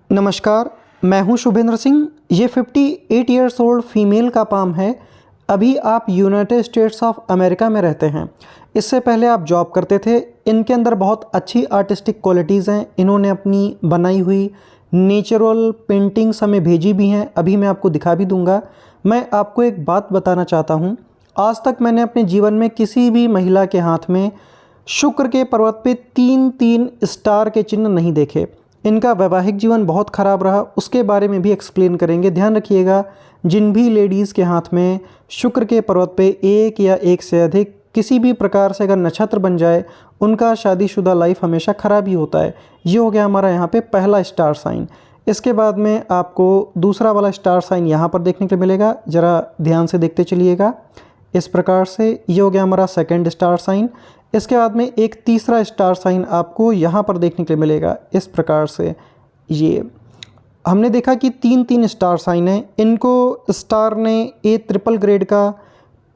नमस्कार, मैं हूं शुभेंद्र सिंह। ये 58 ईयर्स ओल्ड फीमेल का पाम है। अभी आप यूनाइटेड स्टेट्स ऑफ अमेरिका में रहते हैं। इससे पहले आप जॉब करते थे। इनके अंदर बहुत अच्छी आर्टिस्टिक क्वालिटीज़ हैं। इन्होंने अपनी बनाई हुई नेचुरल पेंटिंग्स हमें भेजी भी हैं, अभी मैं आपको दिखा भी दूंगा। मैं आपको एक बात बताना चाहता हूँ, आज तक मैंने अपने जीवन में किसी भी महिला के हाथ में शुक्र के पर्वत पे 3-3 स्टार के चिन्ह नहीं देखे। इनका वैवाहिक जीवन बहुत ख़राब रहा, उसके बारे में भी एक्सप्लेन करेंगे। ध्यान रखिएगा, जिन भी लेडीज़ के हाथ में शुक्र के पर्वत पे एक या एक से अधिक किसी भी प्रकार से अगर नक्षत्र बन जाए, उनका शादीशुदा लाइफ हमेशा ख़राब ही होता है। ये हो गया हमारा यहाँ पे पहला स्टार साइन। इसके बाद में आपको दूसरा वाला स्टार साइन यहाँ पर देखने के लिए मिलेगा। ज़रा ध्यान से देखते चलिएगा। इस प्रकार से ये हो गया हमारा सेकंड स्टार साइन। इसके बाद में एक तीसरा स्टार साइन आपको यहाँ पर देखने के लिए मिलेगा। इस प्रकार से ये हमने देखा कि 3-3 स्टार साइन हैं। इनको स्टार ने ए ट्रिपल ग्रेड का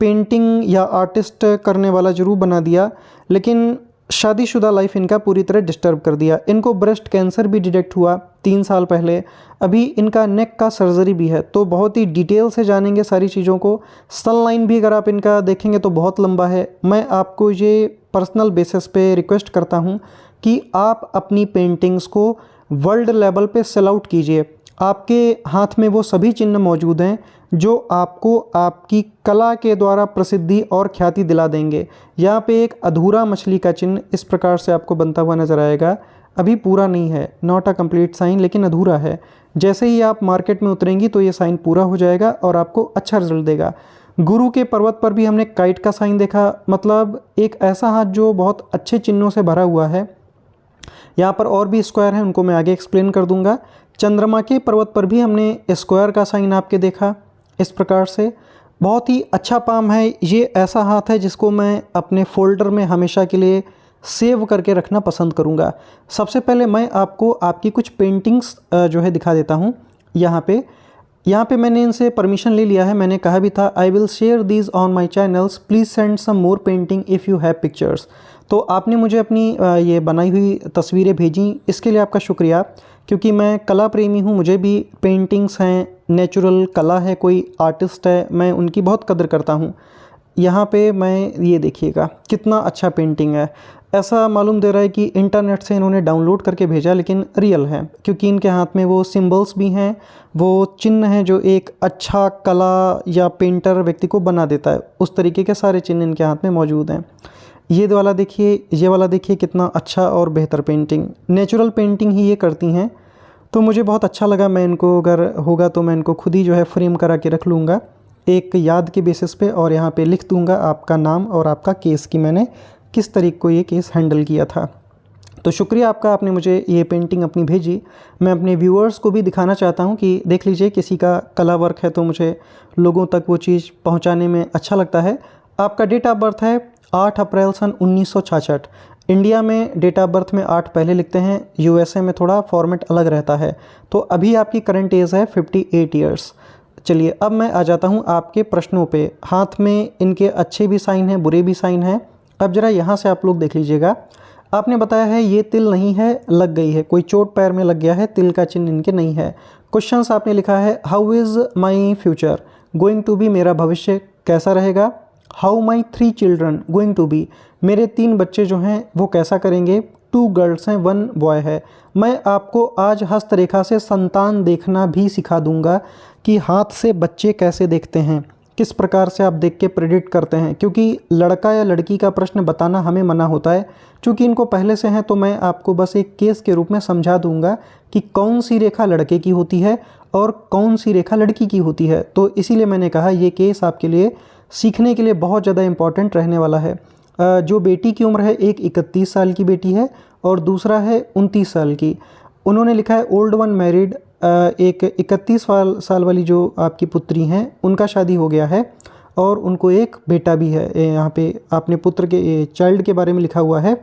पेंटिंग या आर्टिस्ट करने वाला जरूर बना दिया, लेकिन शादीशुदा लाइफ इनका पूरी तरह डिस्टर्ब कर दिया। इनको ब्रेस्ट कैंसर भी डिटेक्ट हुआ 3 साल पहले। अभी इनका नेक का सर्जरी भी है, तो बहुत ही डिटेल से जानेंगे सारी चीज़ों को। सनलाइन भी अगर आप इनका देखेंगे तो बहुत लंबा है। मैं आपको ये पर्सनल बेसिस पे रिक्वेस्ट करता हूँ कि आप अपनी पेंटिंग्स को वर्ल्ड लेवल पे सेल आउट कीजिए। आपके हाथ में वो सभी चिन्ह मौजूद हैं जो आपको आपकी कला के द्वारा प्रसिद्धि और ख्याति दिला देंगे। यहाँ पे एक अधूरा मछली का चिन्ह इस प्रकार से आपको बनता हुआ नज़र आएगा। अभी पूरा नहीं है, नॉट अ कंप्लीट साइन, लेकिन अधूरा है। जैसे ही आप मार्केट में उतरेंगी तो ये साइन पूरा हो जाएगा और आपको अच्छा रिजल्ट देगा। गुरु के पर्वत पर भी हमने काइट का साइन देखा, मतलब एक ऐसा हाथ जो बहुत अच्छे चिन्हों से भरा हुआ है। यहाँ पर और भी स्क्वायर हैं, उनको मैं आगे एक्सप्लेन कर दूंगा। चंद्रमा के पर्वत पर भी हमने स्क्वायर का साइन आपके देखा। इस प्रकार से बहुत ही अच्छा पाम है। ये ऐसा हाथ है जिसको मैं अपने फोल्डर में हमेशा के लिए सेव करके रखना पसंद करूँगा। सबसे पहले मैं आपको आपकी कुछ पेंटिंग्स जो है दिखा देता हूँ। यहाँ पे मैंने इनसे परमिशन ले लिया है। मैंने कहा भी था I will share these on my channels, please send some more painting if you have pictures. तो आपने मुझे अपनी ये बनाई हुई तस्वीरें भेजी, इसके लिए आपका शुक्रिया। क्योंकि मैं कला प्रेमी हूँ, मुझे भी पेंटिंग्स हैं, नेचुरल कला है, कोई आर्टिस्ट है, मैं उनकी बहुत कदर करता हूँ। यहाँ पे मैं ये देखिएगा कितना अच्छा पेंटिंग है। ऐसा मालूम दे रहा है कि इंटरनेट से इन्होंने डाउनलोड करके भेजा, लेकिन रियल है क्योंकि इनके हाथ में वो सिंबल्स भी हैं, वो चिन्ह हैं जो एक अच्छा कला या पेंटर व्यक्ति को बना देता है। उस तरीके के सारे चिन्ह इनके हाथ में मौजूद हैं। ये वाला देखिए, ये वाला देखिए, कितना अच्छा और बेहतर पेंटिंग। नेचुरल पेंटिंग ही ये करती हैं, तो मुझे बहुत अच्छा लगा। मैं इनको अगर होगा तो मैं इनको खुद ही जो है फ्रेम करा के रख लूँगा एक याद के बेसिस पे, और यहाँ पे लिख दूँगा आपका नाम और आपका केस कि मैंने किस तरीके को ये केस हैंडल किया था। तो शुक्रिया आपका, आपने मुझे ये पेंटिंग अपनी भेजी। मैं अपने व्यूअर्स को भी दिखाना चाहता हूँ कि देख लीजिए, किसी का कला वर्क है तो मुझे लोगों तक वो चीज़ पहुँचाने में अच्छा लगता है। आपका डेट ऑफ बर्थ है 8 अप्रैल सन 1966। इंडिया में डेट ऑफ बर्थ में 8 पहले लिखते हैं, यूएसए में थोड़ा फॉर्मेट अलग रहता है। तो अभी आपकी करंट एज है 58 ईयर्स। चलिए अब मैं आ जाता हूँ आपके प्रश्नों पे। हाथ में इनके अच्छे भी साइन हैं, बुरे भी साइन हैं। अब ज़रा यहाँ से आप लोग देख लीजिएगा। आपने बताया है ये तिल नहीं है, लग गई है, कोई चोट पैर में लग गया है, तिल का चिन्ह इनके नहीं है। क्वेश्चंस आपने लिखा है how is my future going to be, मेरा भविष्य कैसा रहेगा। How my 3 children going to be, मेरे 3 बच्चे जो हैं वो कैसा करेंगे। 2 गर्ल्स हैं, 1 बॉय है। मैं आपको आज हस्तरेखा से संतान देखना भी सिखा दूंगा कि हाथ से बच्चे कैसे देखते हैं, किस प्रकार से आप देख के प्रेडिक्ट करते हैं। क्योंकि लड़का या लड़की का प्रश्न बताना हमें मना होता है, क्योंकि इनको पहले से हैं। तो मैं आपको बस एक केस के रूप में समझा दूंगा कि कौन सी रेखा लड़के की होती है और कौन सी रेखा लड़की की होती है। तो इसीलिए मैंने कहा ये केस आपके लिए सीखने के लिए बहुत ज़्यादा इम्पॉर्टेंट रहने वाला है। जो बेटी की उम्र है, एक 31 साल की बेटी है और दूसरा है 29 साल की। उन्होंने लिखा है ओल्ड वन मैरिड, एक 31 साल वाली जो आपकी पुत्री हैं उनका शादी हो गया है और उनको एक बेटा भी है। यहाँ पे आपने पुत्र के चाइल्ड के बारे में लिखा हुआ है।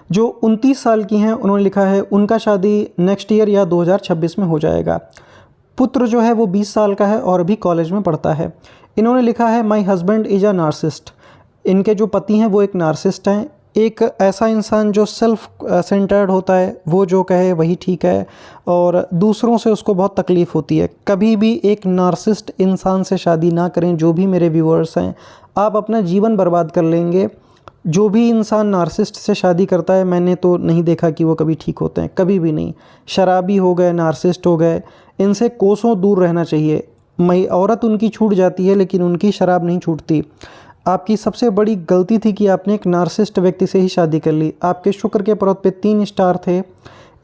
जो 29 साल की हैं उन्होंने लिखा है उनका शादी नेक्स्ट ईयर या 2026 में हो जाएगा। पुत्र जो है वो 20 साल का है और अभी कॉलेज में पढ़ता है। इन्होंने लिखा है my husband is a narcissist, इनके जो पति हैं वो एक नार्सिस्ट हैं। एक ऐसा इंसान जो सेल्फ सेंटर्ड होता है, वो जो कहे वही ठीक है, और दूसरों से उसको बहुत तकलीफ़ होती है। कभी भी एक नार्सिसिस्ट इंसान से शादी ना करें। जो भी मेरे व्यूअर्स हैं, आप अपना जीवन बर्बाद कर लेंगे। जो भी इंसान नार्सिसिस्ट से शादी करता है, मैंने तो नहीं देखा कि वो कभी ठीक होते हैं, कभी भी नहीं। शराबी हो गए, नार्सिसिस्ट हो गए, इनसे कोसों दूर रहना चाहिए। मई औरत उनकी छूट जाती है, लेकिन उनकी शराब नहीं छूटती। आपकी सबसे बड़ी गलती थी कि आपने एक नार्सिसिस्ट व्यक्ति से ही शादी कर ली। आपके शुक्र के पर्वत पे 3 स्टार थे।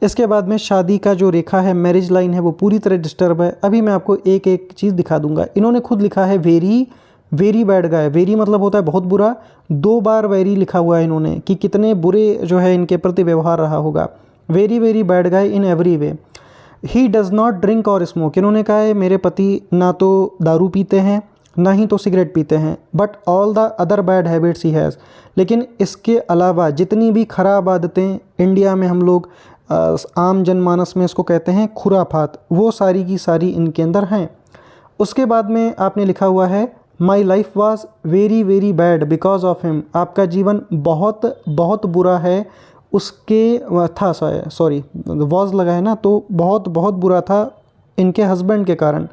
इसके बाद में शादी का जो रेखा है, मैरिज लाइन है, वो पूरी तरह डिस्टर्ब है। अभी मैं आपको एक एक चीज़ दिखा दूंगा। इन्होंने खुद लिखा है very very bad guy. Very मतलब होता है बहुत बुरा। 2 बार वेरी लिखा हुआ है इन्होंने कि कितने बुरे जो है इनके प्रति व्यवहार रहा होगा। Very very bad guy in every way. He does not drink और स्मोक। इन्होंने कहा है मेरे पति ना तो दारू पीते हैं, ना ही तो सिगरेट पीते हैं, but all the other bad habits he has. लेकिन इसके अलावा जितनी भी खराब आदतें इंडिया में हम लोग आम जनमानस में इसको कहते हैं खुराफात, वो सारी की सारी इनके अंदर हैं। उसके बाद में आपने लिखा हुआ है my life was very very bad because of him. आपका जीवन बहुत बहुत बुरा है उसके था, सॉरी वॉज लगा है ना, तो बहुत बहुत बुरा था इनके हस्बैंड के कारण।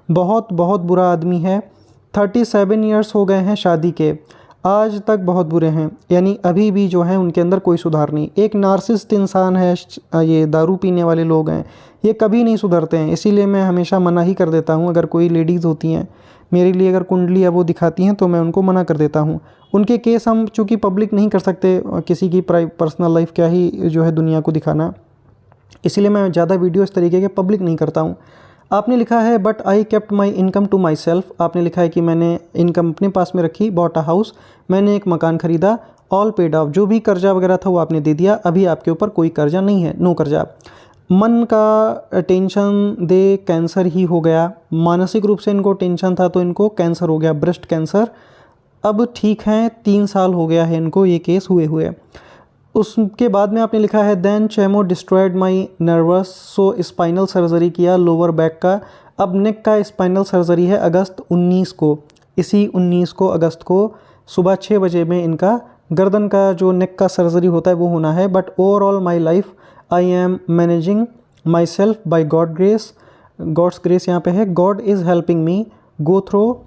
बहुत बहुत बुरा आदमी है। 37 ईयर्स हो गए हैं शादी के, आज तक बहुत बुरे हैं। यानी अभी भी जो है उनके अंदर कोई सुधार नहीं। एक नार्सिसिस्ट इंसान है, ये दारू पीने वाले लोग हैं, ये कभी नहीं सुधरते हैं। इसीलिए मैं हमेशा मना ही कर देता हूँ। अगर कोई लेडीज़ होती हैं मेरे लिए, अगर कुंडली या वो दिखाती हैं, तो मैं उनको मना कर देता हूँ। उनके केस हम चूँकि पब्लिक नहीं कर सकते, किसी की पर्सनल लाइफ क्या ही जो है दुनिया को दिखाना, इसीलिए मैं ज़्यादा वीडियो इस तरीके के पब्लिक नहीं करता हूँ। आपने लिखा है but I kept my income to my self. आपने लिखा है कि मैंने इनकम अपने पास में रखी। बॉट अ हाउस, मैंने एक मकान खरीदा। ऑल पेड ऑफ, जो भी कर्जा वगैरह था वो आपने दे दिया। अभी आपके ऊपर कोई कर्जा नहीं है, नो कर्जा। मन का टेंशन दे कैंसर ही हो गया। मानसिक रूप से इनको टेंशन था तो इनको कैंसर हो गया, ब्रेस्ट कैंसर। अब ठीक हैं, 3 साल हो गया है इनको ये केस हुए। उसके बाद में आपने लिखा है देन चेमो डिस्ट्रॉयड माई नर्वस, सो स्पाइनल सर्जरी किया लोअर बैक का। अब नेक का स्पाइनल सर्जरी है अगस्त 19 को। इसी 19 को अगस्त को सुबह 6 बजे में इनका गर्दन का जो नेक का सर्जरी होता है वो होना है। But overall my life I am managing my self by God grace. God's grace यहाँ पे है, God is helping me go through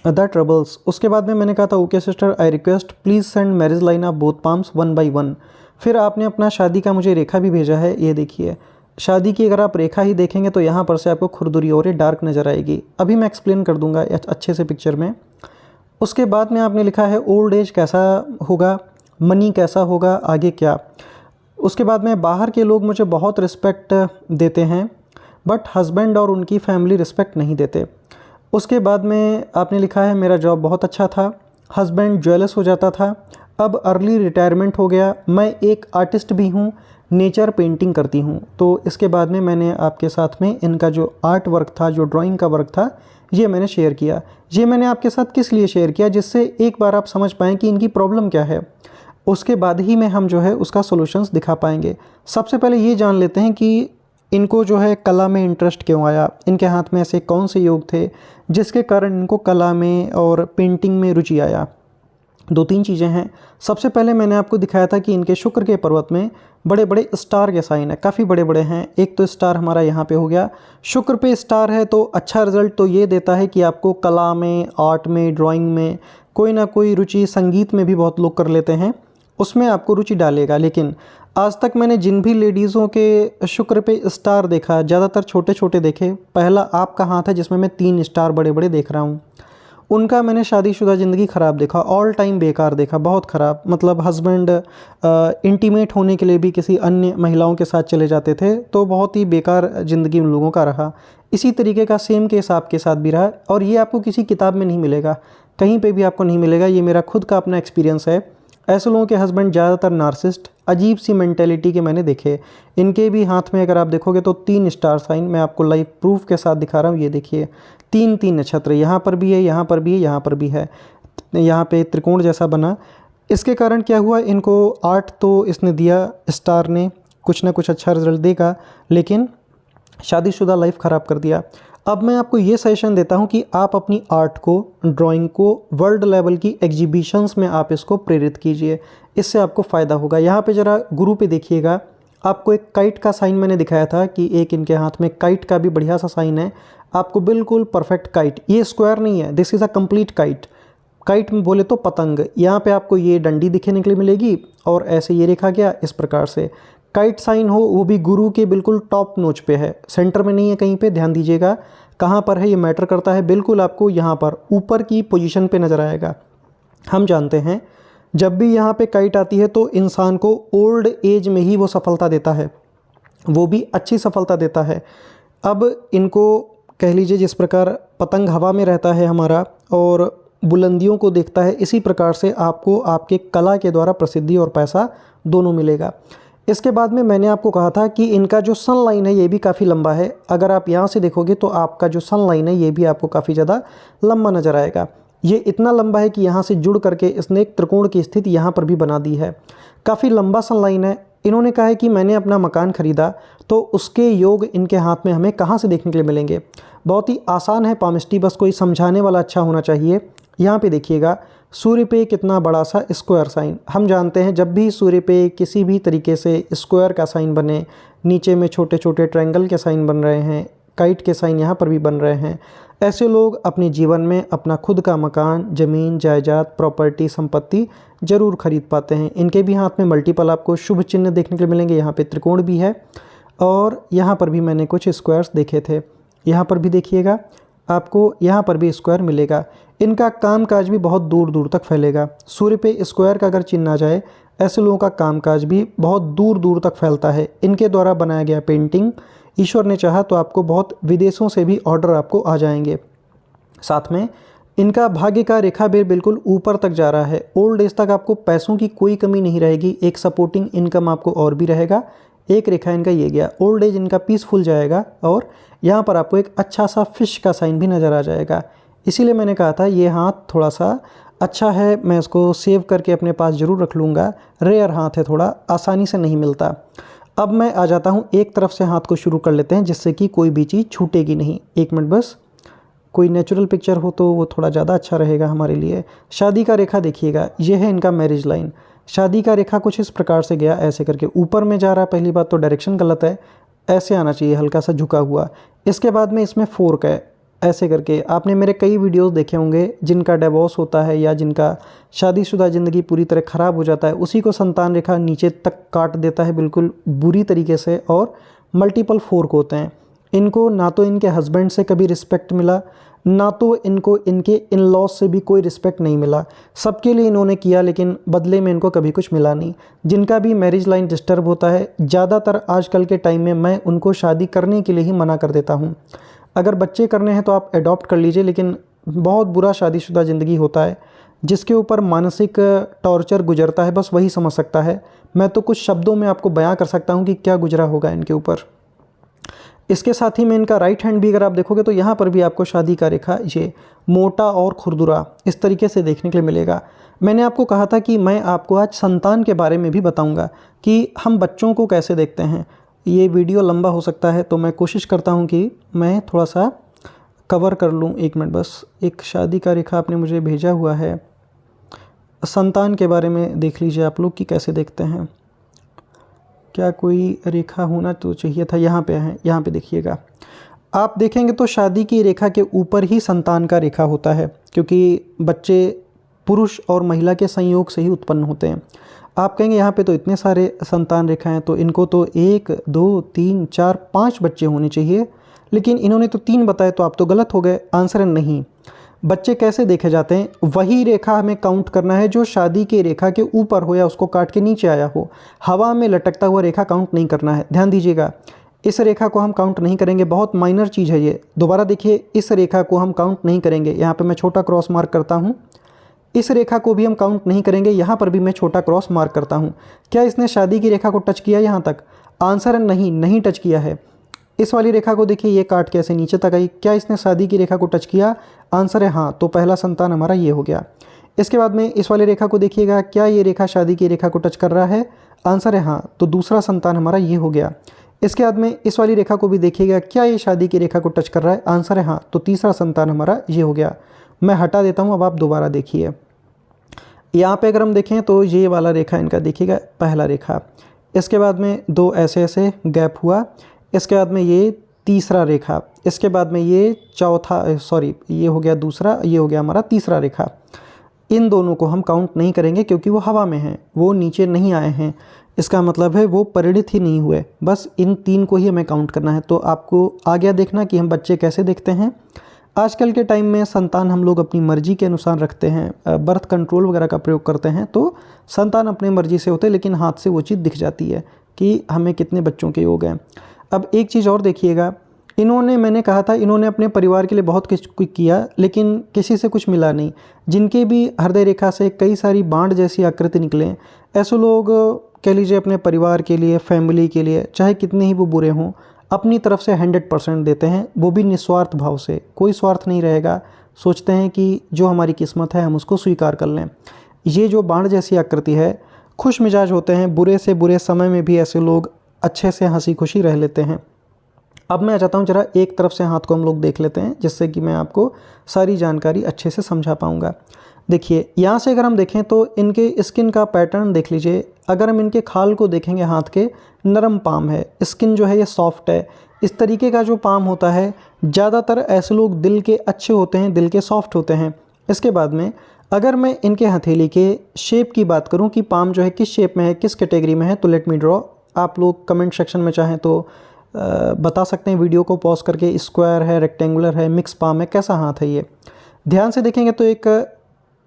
the troubles. उसके बाद में मैंने कहा था okay sister I request please send marriage line of both palms 1 by 1। फिर आपने अपना शादी का मुझे रेखा भी भेजा है, ये देखिए। शादी की अगर आप रेखा ही देखेंगे तो यहाँ पर से आपको खुरदुरी और डार्क नज़र आएगी। अभी मैं एक्सप्लेन कर दूंगा अच्छे से पिक्चर में। उसके बाद में आपने लिखा है ओल्ड एज कैसा होगा, मनी कैसा होगा, आगे क्या। उसके बाद में बाहर के लोग मुझे बहुत रिस्पेक्ट देते हैं, बट हस्बैंड और उनकी फैमिली रिस्पेक्ट नहीं देते। उसके बाद में आपने लिखा है मेरा जॉब बहुत अच्छा था, हस्बैंड ज्वेलस हो जाता था, अब अर्ली रिटायरमेंट हो गया। मैं एक आर्टिस्ट भी हूँ, नेचर पेंटिंग करती हूँ। तो इसके बाद में मैंने आपके साथ में इनका जो आर्ट वर्क था, जो ड्राइंग का वर्क था, ये मैंने शेयर किया। ये मैंने आपके साथ किस लिए शेयर किया, जिससे एक बार आप समझ पाएँ कि इनकी प्रॉब्लम क्या है। उसके बाद ही में हम जो है उसका सॉल्यूशंस दिखा पाएंगे। सबसे पहले ये जान लेते हैं कि इनको जो है कला में इंटरेस्ट क्यों आया। इनके हाथ में ऐसे कौन से योग थे जिसके कारण इनको कला में और पेंटिंग में रुचि आया। 2-3 चीज़ें हैं। सबसे पहले मैंने आपको दिखाया था कि इनके शुक्र के पर्वत में बड़े बड़े स्टार के साइन है, काफ़ी बड़े बड़े हैं। एक तो स्टार हमारा यहाँ पे हो गया, शुक्र पे स्टार है तो अच्छा रिजल्ट तो ये देता है कि आपको कला में, आर्ट में, ड्राइंग में कोई ना कोई रुचि, संगीत में भी बहुत लोग कर लेते हैं, उसमें आपको रुचि डालेगा। लेकिन आज तक मैंने जिन भी लेडीज़ों के शुक्र पे स्टार देखा, ज़्यादातर छोटे छोटे देखे। पहला आपका हाथ है जिसमें मैं 3 स्टार बड़े बड़े देख रहा हूँ। उनका मैंने शादीशुदा ज़िंदगी ख़राब देखा, ऑल टाइम बेकार देखा, बहुत ख़राब। मतलब हस्बैंड इंटीमेट होने के लिए भी किसी अन्य महिलाओं के साथ चले जाते थे, तो बहुत ही बेकार ज़िंदगी उन लोगों का रहा। इसी तरीके का सेम केस आपके साथ भी रहा, और ये आपको किसी किताब में नहीं मिलेगा, कहीं पे भी आपको नहीं मिलेगा। ये मेरा खुद का अपना एक्सपीरियंस है। ऐसे लोगों के हस्बैंड ज़्यादातर नार्सिस्ट, अजीब सी मेंटेलिटी के मैंने देखे। इनके भी हाथ में अगर आप देखोगे तो 3 स्टार साइन, मैं आपको लाइव प्रूफ के साथ दिखा रहा हूँ। ये देखिए 3-3 नक्षत्र, यहाँ पर भी है, यहाँ पर भी है, यहाँ पर भी है, यहाँ पे त्रिकोण जैसा बना। इसके कारण क्या हुआ, इनको आर्ट तो इसने दिया, स्टार ने कुछ ना कुछ अच्छा रिजल्ट देगा, लेकिन शादीशुदा लाइफ ख़राब कर दिया। अब मैं आपको ये सजेशन देता हूँ कि आप अपनी आर्ट को, ड्राइंग को वर्ल्ड लेवल की एग्जीबिशंस में आप इसको प्रेरित कीजिए, इससे आपको फ़ायदा होगा। यहाँ पे ज़रा गुरु पे देखिएगा, आपको एक काइट का साइन मैंने दिखाया था कि एक इनके हाथ में काइट का भी बढ़िया सा साइन है। आपको बिल्कुल परफेक्ट काइट, ये स्क्वायर नहीं है, this is a complete kite. Kite में बोले तो पतंग। यहाँ पे आपको ये डंडी दिखने के लिए मिलेगी और ऐसे ये रेखा गया इस प्रकार से। काइट साइन हो वो भी गुरु के बिल्कुल टॉप नोच पे है, सेंटर में नहीं है कहीं पे, ध्यान दीजिएगा। कहाँ पर है ये मैटर करता है, बिल्कुल आपको यहाँ पर ऊपर की पोजीशन पे नज़र आएगा। हम जानते हैं जब भी यहाँ पे काइट आती है तो इंसान को ओल्ड एज में ही वो सफलता देता है, वो भी अच्छी सफलता देता है। अब इनको कह लीजिए जिस प्रकार पतंग हवा में रहता है हमारा और बुलंदियों को देखता है, इसी प्रकार से आपको आपके कला के द्वारा प्रसिद्धि और पैसा दोनों मिलेगा। इसके बाद में मैंने आपको कहा था कि इनका जो सन लाइन है ये भी काफ़ी लंबा है। अगर आप यहाँ से देखोगे तो आपका जो सन लाइन है ये भी आपको काफ़ी ज़्यादा लंबा नज़र आएगा। ये इतना लंबा है कि यहाँ से जुड़ करके इसने एक त्रिकोण की स्थिति यहाँ पर भी बना दी है। काफ़ी लंबा सन लाइन है। इन्होंने कहा है कि मैंने अपना मकान ख़रीदा तो उसके योग इनके हाथ में हमें कहाँ से देखने के लिए मिलेंगे। बहुत ही आसान है पामिस्ट्री, बस कोई समझाने वाला अच्छा होना चाहिए। यहाँ पे देखिएगा सूर्य पे कितना बड़ा सा स्क्वायर साइन। हम जानते हैं जब भी सूर्य पे किसी भी तरीके से स्क्वायर का साइन बने, नीचे में छोटे छोटे ट्रायंगल के साइन बन रहे हैं, काइट के साइन यहाँ पर भी बन रहे हैं, ऐसे लोग अपने जीवन में अपना खुद का मकान, ज़मीन, जायदाद, प्रॉपर्टी, संपत्ति ज़रूर खरीद पाते हैं। इनके भी हाथ में मल्टीपल आपको शुभ चिन्ह देखने के लिए मिलेंगे। यहाँ पे त्रिकोण भी है और यहाँ पर भी मैंने कुछ स्क्वायर्स देखे थे। यहाँ पर भी देखिएगा आपको यहाँ पर भी स्क्वायर मिलेगा। इनका कामकाज भी बहुत दूर दूर तक फैलेगा। सूर्य पे स्क्वायर का अगर चिन्ह आ जाए, ऐसे लोगों का कामकाज भी बहुत दूर दूर तक फैलता है। इनके द्वारा बनाया गया पेंटिंग, ईश्वर ने चाहा तो आपको बहुत विदेशों से भी ऑर्डर आपको आ जाएंगे। साथ में इनका भाग्य का रेखा भी बिल्कुल ऊपर तक जा रहा है। ओल्ड एज तक आपको पैसों की कोई कमी नहीं रहेगी, एक सपोर्टिंग इनकम आपको और भी रहेगा। एक रेखा इनका ये गया, ओल्ड एज इनका पीसफुल जाएगा और यहाँ पर आपको एक अच्छा सा फिश का साइन भी नज़र आ जाएगा। इसीलिए मैंने कहा था ये हाथ थोड़ा सा अच्छा है, मैं इसको सेव करके अपने पास ज़रूर रख लूँगा। रेयर हाथ है, थोड़ा आसानी से नहीं मिलता। अब मैं आ जाता हूँ, एक तरफ से हाथ को शुरू कर लेते हैं जिससे कि कोई भी चीज़ छूटेगी नहीं। एक मिनट बस, कोई नेचुरल पिक्चर हो तो वो थोड़ा ज़्यादा अच्छा रहेगा हमारे लिए। शादी का रेखा देखिएगा, ये है इनका मैरिज लाइन। शादी का रेखा कुछ इस प्रकार से गया, ऐसे करके ऊपर में जा रहा है। पहली बात तो डायरेक्शन गलत है, ऐसे आना चाहिए हल्का सा झुका हुआ। इसके बाद में इसमें फोर्क है, ऐसे करके। आपने मेरे कई वीडियोस देखे होंगे जिनका डिवोर्स होता है या जिनका शादीशुदा ज़िंदगी पूरी तरह ख़राब हो जाता है, उसी को संतान रेखा नीचे तक काट देता है बिल्कुल बुरी तरीके से, और मल्टीपल फोर्क होते हैं। इनको ना तो इनके हस्बैंड से कभी रिस्पेक्ट मिला, ना तो इनको इनके इन लॉज से भी कोई रिस्पेक्ट नहीं मिला। सबके लिए इन्होंने किया लेकिन बदले में इनको कभी कुछ मिला नहीं। जिनका भी मैरिज लाइन डिस्टर्ब होता है, ज़्यादातर आजकल के टाइम में मैं उनको शादी करने के लिए ही मना कर देता हूँ। अगर बच्चे करने हैं तो आप एडॉप्ट कर लीजिए, लेकिन बहुत बुरा शादीशुदा ज़िंदगी होता है। जिसके ऊपर मानसिक टॉर्चर गुजरता है बस वही समझ सकता है। मैं तो कुछ शब्दों में आपको बयां कर सकता हूँ कि क्या गुजरा होगा इनके ऊपर। इसके साथ ही में इनका राइट हैंड भी अगर आप देखोगे तो यहाँ पर भी आपको शादी का रेखा ये मोटा और खुरदुरा इस तरीके से देखने के लिए मिलेगा। मैंने आपको कहा था कि मैं आपको आज संतान के बारे में भी बताऊंगा कि हम बच्चों को कैसे देखते हैं। ये वीडियो लंबा हो सकता है तो मैं कोशिश करता हूँ कि मैं थोड़ा सा कवर कर लूँ। एक मिनट बस, एक शादी का रेखा आपने मुझे भेजा हुआ है, संतान के बारे में देख लीजिए आप लोग कि कैसे देखते हैं। क्या कोई रेखा होना तो चाहिए था, यहाँ पे है, यहाँ पे देखिएगा। आप देखेंगे तो शादी की रेखा के ऊपर ही संतान का रेखा होता है, क्योंकि बच्चे पुरुष और महिला के संयोग से ही उत्पन्न होते हैं। आप कहेंगे यहाँ पे तो इतने सारे संतान रेखा हैं, तो इनको तो 1 2 3 4 5 बच्चे होने चाहिए, लेकिन इन्होंने तो 3 बताए, तो आप तो गलत हो गए। आंसर है नहीं। बच्चे कैसे देखे जाते हैं, वही रेखा हमें काउंट करना है जो शादी की रेखा के ऊपर हो या उसको काट के नीचे आया हो। हवा में लटकता हुआ रेखा काउंट नहीं करना है, ध्यान दीजिएगा। इस रेखा को हम काउंट नहीं करेंगे, बहुत माइनर चीज़ है ये। दोबारा देखिए, इस रेखा को हम काउंट नहीं करेंगे। यहाँ पे मैं छोटा क्रॉस मार्क करता हूँ। इस रेखा को भी हम काउंट नहीं करेंगे, यहाँ पर भी मैं छोटा क्रॉस मार्क करता हूँ। क्या इसने शादी की रेखा को टच किया यहाँ तक? आंसर है नहीं, नहीं टच किया है। इस वाली रेखा को देखिए, ये काट कैसे नीचे तक आई। क्या इसने शादी की रेखा को टच किया? आंसर है हाँ, तो पहला संतान हमारा ये हो गया। इसके बाद में इस वाली रेखा को देखिएगा, क्या ये रेखा शादी की रेखा को टच कर रहा है? आंसर है हाँ, तो दूसरा संतान हमारा ये हो गया। इसके बाद में इस वाली रेखा को भी देखिएगा, क्या ये शादी की रेखा को टच कर रहा है? आंसर है हाँ। तो तीसरा संतान हमारा ये हो गया। मैं हटा देता हूँ, अब आप दोबारा देखिए। यहाँ पे अगर हम देखें तो ये वाला रेखा इनका देखिएगा, पहला रेखा, इसके बाद में दो ऐसे ऐसे गैप हुआ, इसके बाद में ये तीसरा रेखा, इसके बाद में ये चौथा, सॉरी ये हो गया दूसरा, ये हो गया हमारा तीसरा रेखा। इन दोनों को हम काउंट नहीं करेंगे क्योंकि वो हवा में हैं, वो नीचे नहीं आए हैं, इसका मतलब है वो परिणित ही नहीं हुए। बस इन तीन को ही हमें काउंट करना है। तो आपको आ गया देखना कि हम बच्चे कैसे देखते हैं। आजकल के टाइम में संतान हम लोग अपनी मर्जी के अनुसार रखते हैं, बर्थ कंट्रोल वगैरह का प्रयोग करते हैं, तो संतान अपनी मर्जी से होते हैं, लेकिन हाथ से वो चीज़ दिख जाती है कि हमें कितने बच्चों के योग हैं। अब एक चीज़ और देखिएगा, इन्होंने, मैंने कहा था इन्होंने अपने परिवार के लिए बहुत कुछ किया, लेकिन किसी से कुछ मिला नहीं। जिनके भी हृदय रेखा से कई सारी बांड जैसी आकृति निकले, ऐसे लोग कह लीजिए अपने परिवार के लिए, फैमिली के लिए, चाहे कितने ही वो बुरे हों, अपनी तरफ से 100% देते हैं, वो भी निस्वार्थ भाव से, कोई स्वार्थ नहीं रहेगा। सोचते हैं कि जो हमारी किस्मत है हम उसको स्वीकार कर लें। ये जो बाण जैसी आकृति है, खुश मिजाज होते हैं, बुरे से बुरे समय में भी ऐसे लोग अच्छे से हंसी खुशी रह लेते हैं। अब मैं चाहता हूँ जरा एक तरफ से हाथ को हम लोग देख लेते हैं, जिससे कि मैं आपको सारी जानकारी अच्छे से समझा पाऊँगा। देखिए यहाँ से अगर हम देखें तो इनके स्किन का पैटर्न देख लीजिए। अगर हम इनके खाल को देखेंगे, हाथ के नरम पाम है, स्किन जो है ये सॉफ्ट है। इस तरीके का जो पाम होता है, ज़्यादातर ऐसे लोग दिल के अच्छे होते हैं, दिल के सॉफ्ट होते हैं। इसके बाद में अगर मैं इनके हथेली के शेप की बात करूं कि पाम जो है किस शेप में है, किस कैटेगरी में है, तो लेट मी ड्रॉ। आप लोग कमेंट सेक्शन में चाहें तो बता सकते हैं, वीडियो को पॉज करके, स्क्वायर है, रेक्टेंगुलर है, मिक्स पाम है, कैसा हाथ है ये। ध्यान से देखेंगे तो एक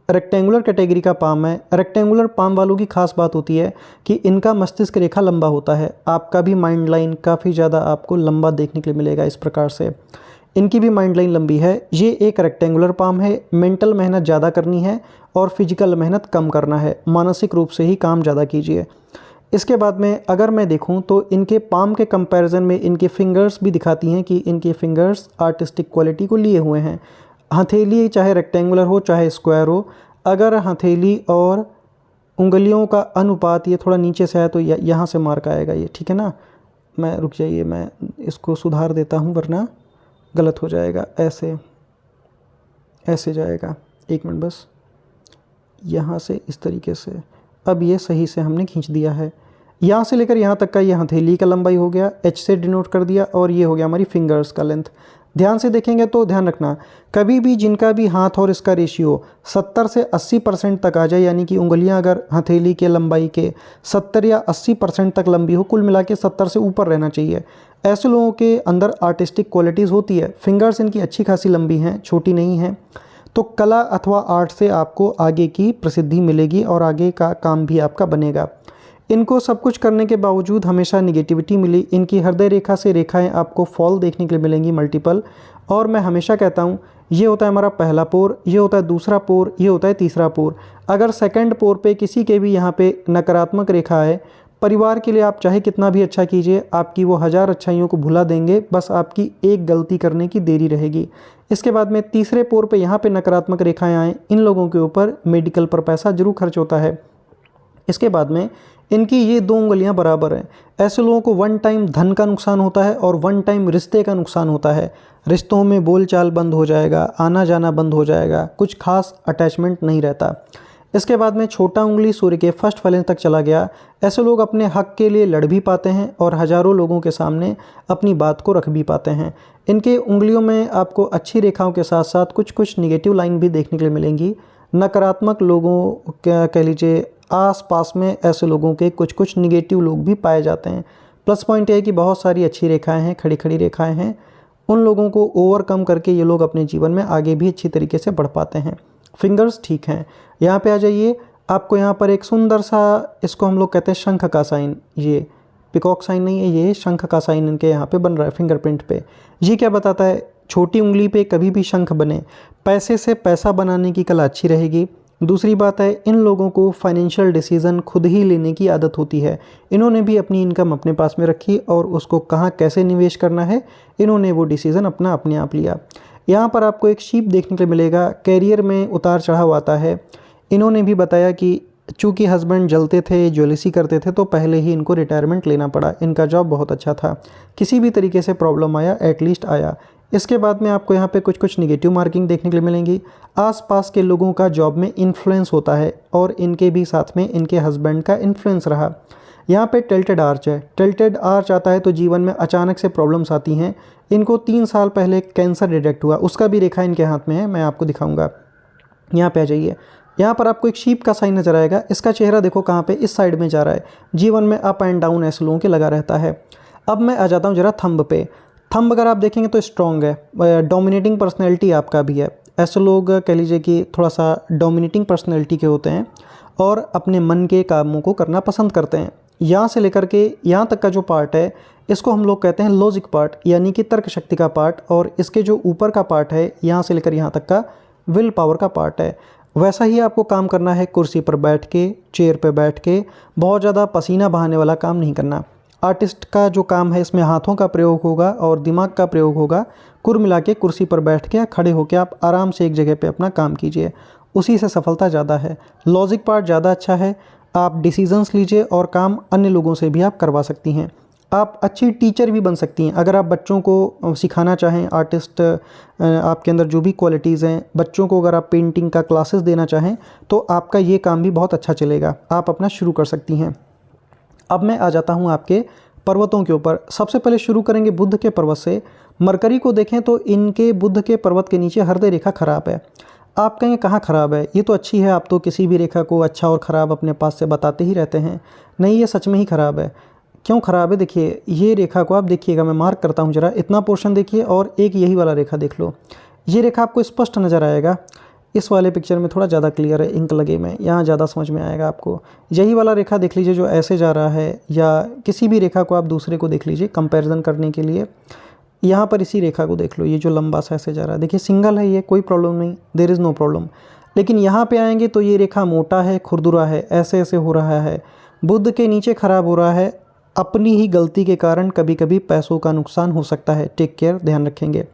रेक्टेंगुलर कैटेगरी का पाम है। रेक्टेंगुलर पाम वालों की खास बात होती है कि इनका मस्तिष्क रेखा लंबा होता है। आपका भी माइंड लाइन काफ़ी ज़्यादा आपको लंबा देखने के लिए मिलेगा। इस प्रकार से इनकी भी माइंड लाइन लंबी है। ये एक रेक्टेंगुलर पाम है। मेंटल मेहनत ज़्यादा करनी है और फिजिकल मेहनत कम करना है। मानसिक रूप से ही काम ज़्यादा कीजिए। इसके बाद में अगर मैं देखूं तो इनके पाम के कंपैरिजन में इनके फिंगर्स भी दिखाती हैं कि इनके फिंगर्स आर्टिस्टिक क्वालिटी को लिए हुए हैं। हथेली चाहे रेक्टेंगुलर हो चाहे स्क्वायर हो, अगर हथेली और उंगलियों का अनुपात ये थोड़ा नीचे से आया तो यहाँ से मार्क आएगा ये, ठीक है ना। मैं रुक जाइए, मैं इसको सुधार देता हूँ वरना गलत हो जाएगा। ऐसे ऐसे जाएगा, एक मिनट बस, यहाँ से इस तरीके से। अब ये सही से हमने खींच दिया है। यहाँ से लेकर यहाँ तक का ये हथेली का लंबाई हो गया, एच से डिनोट कर दिया, और ये हो गया हमारी फिंगर्स का लेंथ। ध्यान से देखेंगे तो ध्यान रखना, कभी भी जिनका भी हाथ और इसका रेशियो 70 से 80% तक आ जाए, यानी कि उंगलियां अगर हथेली के लंबाई के 70 या 80% तक लंबी हो, कुल मिला के 70 से ऊपर रहना चाहिए, ऐसे लोगों के अंदर आर्टिस्टिक क्वालिटीज़ होती है। फिंगर्स इनकी अच्छी खासी लंबी हैं, छोटी नहीं हैं, तो कला अथवा आर्ट से आपको आगे की प्रसिद्धि मिलेगी और आगे का काम भी आपका बनेगा। इनको सब कुछ करने के बावजूद हमेशा निगेटिविटी मिली। इनकी हृदय रेखा से रेखाएं आपको फॉल देखने के लिए मिलेंगी, मल्टीपल। और मैं हमेशा कहता हूँ, ये होता है हमारा पहला पोर, ये होता है दूसरा पोर, ये होता है तीसरा पोर। अगर सेकंड पोर पे किसी के भी यहाँ पे नकारात्मक रेखा है, परिवार के लिए आप चाहे कितना भी अच्छा कीजिए, आपकी वो 1000 अच्छाइयों को भुला देंगे, बस आपकी एक गलती करने की देरी रहेगी। इसके बाद में तीसरे पोर पे यहाँ पे नकारात्मक रेखाएं आएँ, इन लोगों के ऊपर मेडिकल पर पैसा जरूर खर्च होता है। इसके बाद में इनकी ये 2 उंगलियां बराबर हैं। ऐसे लोगों को वन टाइम धन का नुकसान होता है और वन टाइम रिश्ते का नुकसान होता है। रिश्तों में बोलचाल बंद हो जाएगा, आना जाना बंद हो जाएगा, कुछ खास अटैचमेंट नहीं रहता। इसके बाद में छोटा उंगली सूर्य के फर्स्ट फलेंस तक चला गया। ऐसे लोग अपने हक के लिए लड़ भी पाते हैं और हज़ारों लोगों के सामने अपनी बात को रख भी पाते हैं। इनके उंगलियों में आपको अच्छी रेखाओं के साथ साथ कुछ कुछ निगेटिव लाइन भी देखने के लिए मिलेंगी। नकारात्मक लोगों क्या कह लीजिए, आस पास में ऐसे लोगों के कुछ कुछ निगेटिव लोग भी पाए जाते हैं। प्लस पॉइंट ये है कि बहुत सारी अच्छी रेखाएं हैं, खड़ी खड़ी रेखाएं हैं। उन लोगों को ओवरकम करके ये लोग अपने जीवन में आगे भी अच्छी तरीके से बढ़ पाते हैं। फिंगर्स ठीक हैं। यहाँ पे आ जाइए, आपको यहाँ पर एक सुंदर सा, इसको हम लोग कहते हैं शंख का साइन, ये पिकॉक साइन नहीं है, ये शंख का साइन इनके यहाँ पे बन रहा है फिंगरप्रिंट पे। ये क्या बताता है, छोटी उंगली पे कभी भी शंख बने, पैसे से पैसा बनाने की कला अच्छी रहेगी। दूसरी बात है, इन लोगों को फाइनेंशियल डिसीज़न खुद ही लेने की आदत होती है। इन्होंने भी अपनी इनकम अपने पास में रखी और उसको कहाँ कैसे निवेश करना है, इन्होंने वो डिसीज़न अपने आप लिया। यहाँ पर आपको एक शीप देखने को मिलेगा। कैरियर में उतार चढ़ाव आता है। इन्होंने भी बताया कि चूँकि हस्बैंड जलते थे, ज्वेलसी करते थे, तो पहले ही इनको रिटायरमेंट लेना पड़ा। इनका जॉब बहुत अच्छा था, किसी भी तरीके से प्रॉब्लम आया एटलीस्ट आया। इसके बाद में आपको यहाँ पे कुछ कुछ निगेटिव मार्किंग देखने के लिए मिलेंगी। आसपास के लोगों का जॉब में इन्फ्लुएंस होता है और इनके भी साथ में इनके हस्बैंड का इन्फ्लुएंस रहा। यहाँ पे टिल्टेड आर्च है। टिल्टेड आर्च आता है तो जीवन में अचानक से प्रॉब्लम्स आती हैं। इनको 3 साल पहले कैंसर डिटेक्ट हुआ, उसका भी रेखा इनके हाथ में है, मैं आपको दिखाऊंगा। यहाँ पे आ जाइए। यहाँ पर आपको एक शीप का साइन नजर आएगा। इसका चेहरा देखो कहाँ पे, इस साइड में जा रहा है। जीवन में अप एंड डाउन ऐसे लोगों के लगा रहता है। अब मैं आ जाता हूँ जरा थंब पे। थंब अगर आप देखेंगे तो स्ट्रॉन्ग है, डोमिनेटिंग पर्सनैलिटी आपका भी है। ऐसे लोग कह लीजिए कि थोड़ा सा डोमिनेटिंग पर्सनैलिटी के होते हैं और अपने मन के कामों को करना पसंद करते हैं। यहाँ से लेकर के यहाँ तक का जो पार्ट है, इसको हम लोग कहते हैं लॉजिक पार्ट, यानी कि तर्क शक्ति का पार्ट। और इसके जो ऊपर का पार्ट है, यहाँ से लेकर यहाँ तक का विल पावर का पार्ट है। वैसा ही आपको काम करना है, कुर्सी पर बैठ के, चेयर पर बैठ के। बहुत ज़्यादा पसीना बहाने वाला काम नहीं करना। आर्टिस्ट का जो काम है, इसमें हाथों का प्रयोग होगा और दिमाग का प्रयोग होगा। कुल मिला के कुर्सी पर बैठ के खड़े होकर आप आराम से एक जगह पे अपना काम कीजिए, उसी से सफलता ज़्यादा है। लॉजिक पार्ट ज़्यादा अच्छा है। आप डिसीजंस लीजिए और काम अन्य लोगों से भी आप करवा सकती हैं। आप अच्छी टीचर भी बन सकती हैं अगर आप बच्चों को सिखाना चाहें। आर्टिस्ट आपके अंदर जो भी क्वालिटीज़ हैं, बच्चों को अगर आप पेंटिंग का क्लासेस देना चाहें तो आपका ये काम भी बहुत अच्छा चलेगा, आप अपना शुरू कर सकती हैं। अब मैं आ जाता हूँ आपके पर्वतों के ऊपर। सबसे पहले शुरू करेंगे बुध के पर्वत से। मरकरी को देखें तो इनके बुध के पर्वत के नीचे हृदय रेखा खराब है। आप कहेंगे कहाँ ख़राब है, ये तो अच्छी है, आप तो किसी भी रेखा को अच्छा और ख़राब अपने पास से बताते ही रहते हैं। नहीं, ये सच में ही ख़राब है। क्यों ख़राब है, देखिए ये रेखा को आप देखिएगा, मैं मार्क करता हूँ जरा, इतना पोर्शन देखिए और एक यही वाला रेखा देख लो। ये रेखा आपको स्पष्ट नज़र आएगा। इस वाले पिक्चर में थोड़ा ज़्यादा क्लियर है, इंक लगे में, यहाँ ज़्यादा समझ में आएगा आपको। यही वाला रेखा देख लीजिए जो ऐसे जा रहा है, या किसी भी रेखा को आप दूसरे को देख लीजिए कंपैरिजन करने के लिए। यहाँ पर इसी रेखा को देख लो, ये जो लंबा सा ऐसे जा रहा है, देखिए सिंगल है, ये कोई प्रॉब्लम नहीं, देयर इज़ नो प्रॉब्लम। लेकिन यहाँ पे आएंगे तो ये रेखा मोटा है, खुरदुरा है, ऐसे ऐसे हो रहा है, बुध के नीचे खराब हो रहा है। अपनी ही गलती के कारण कभी कभी पैसों का नुकसान हो सकता है, टेक केयर, ध्यान रखेंगे।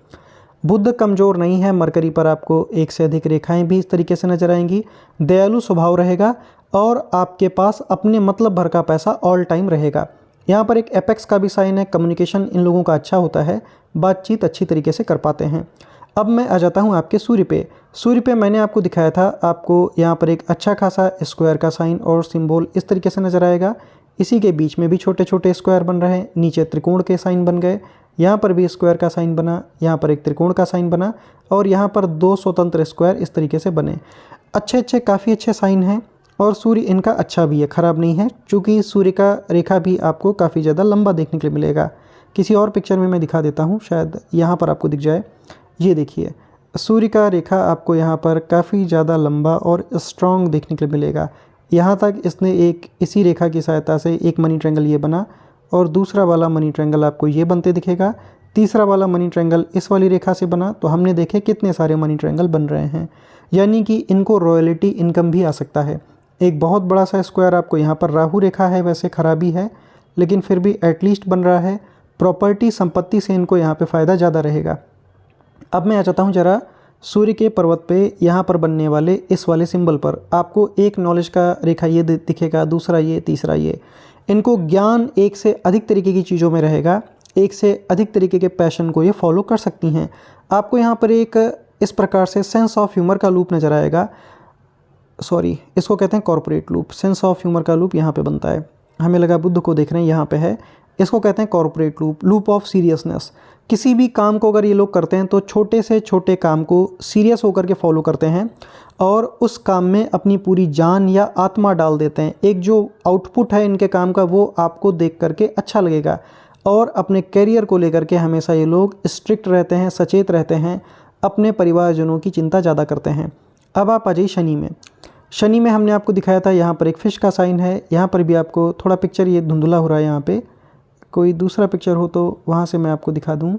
बुध कमज़ोर नहीं है, मरकरी पर आपको एक से अधिक रेखाएं भी इस तरीके से नजर आएंगी। दयालु स्वभाव रहेगा और आपके पास अपने मतलब भर का पैसा ऑल टाइम रहेगा। यहाँ पर एक एपेक्स का भी साइन है, कम्युनिकेशन इन लोगों का अच्छा होता है, बातचीत अच्छी तरीके से कर पाते हैं। अब मैं आ जाता हूँ आपके सूर्य पे। सूर्य पे मैंने आपको दिखाया था, आपको यहाँ पर एक अच्छा खासा स्क्वायर का साइन और सिंबल इस तरीके से नज़र आएगा। इसी के बीच में भी छोटे छोटे स्क्वायर बन रहे हैं, नीचे त्रिकोण के साइन बन गए, यहाँ पर भी स्क्वायर का साइन बना, यहाँ पर एक त्रिकोण का साइन बना और यहाँ पर 2 स्वतंत्र स्क्वायर इस तरीके से बने। अच्छे काफ़ी अच्छे साइन हैं और सूर्य इनका अच्छा भी है, ख़राब नहीं है, चूँकि सूर्य का रेखा भी आपको काफ़ी ज़्यादा लंबा देखने के लिए मिलेगा। किसी और पिक्चर में मैं दिखा देता हूँ, शायद यहाँ पर आपको दिख जाए। ये देखिए सूर्य का रेखा आपको यहाँ पर काफ़ी ज़्यादा लंबा और स्ट्रॉन्ग देखने के लिए मिलेगा। यहाँ तक इसने एक इसी रेखा की सहायता से एक मनी ट्रायंगल ये बना और दूसरा वाला मनी ट्रायंगल आपको ये बनते दिखेगा। तीसरा वाला मनी ट्रायंगल इस वाली रेखा से बना, तो हमने देखे कितने सारे मनी ट्रायंगल बन रहे हैं, यानी कि इनको रॉयल्टी इनकम भी आ सकता है। एक बहुत बड़ा सा स्क्वायर आपको यहाँ पर राहु रेखा है, वैसे खराबी है लेकिन फिर भी एटलीस्ट बन रहा है। प्रॉपर्टी संपत्ति से इनको यहाँ पे फ़ायदा ज़्यादा रहेगा। अब मैं आ जाता हूँ जरा सूर्य के पर्वत पे, यहाँ पर बनने वाले इस वाले सिंबल पर आपको एक नॉलेज का रेखा ये दिखेगा, दूसरा ये, तीसरा ये। इनको ज्ञान एक से अधिक तरीके की चीज़ों में रहेगा, एक से अधिक तरीके के पैशन को ये फॉलो कर सकती हैं। आपको यहाँ पर एक इस प्रकार से सेंस ऑफ ह्यूमर का लूप नज़र आएगा, सॉरी इसको कहते हैं corporate loop. Sense of humour का लूप यहाँ पे बनता है, हमें लगा बुद्ध को देख रहे हैं, यहाँ पे है, इसको कहते हैं corporate loop, loop of seriousness. किसी भी काम को अगर ये लोग करते हैं तो छोटे से छोटे काम को सीरियस होकर के फॉलो करते हैं और उस काम में अपनी पूरी जान या आत्मा डाल देते हैं। एक जो आउटपुट है इनके काम का वो आपको देख करके अच्छा लगेगा और अपने करियर को लेकर के हमेशा ये लोग स्ट्रिक्ट रहते हैं, सचेत रहते हैं, अपने परिवारजनों की चिंता ज़्यादा करते हैं। अब आप आ जाइए शनि में। शनि में हमने आपको दिखाया था, यहाँ पर एक फिश का साइन है, यहाँ पर भी आपको थोड़ा पिक्चर ये धुंधला हो रहा है, यहाँ पे कोई दूसरा पिक्चर हो तो वहाँ से मैं आपको दिखा दूँ,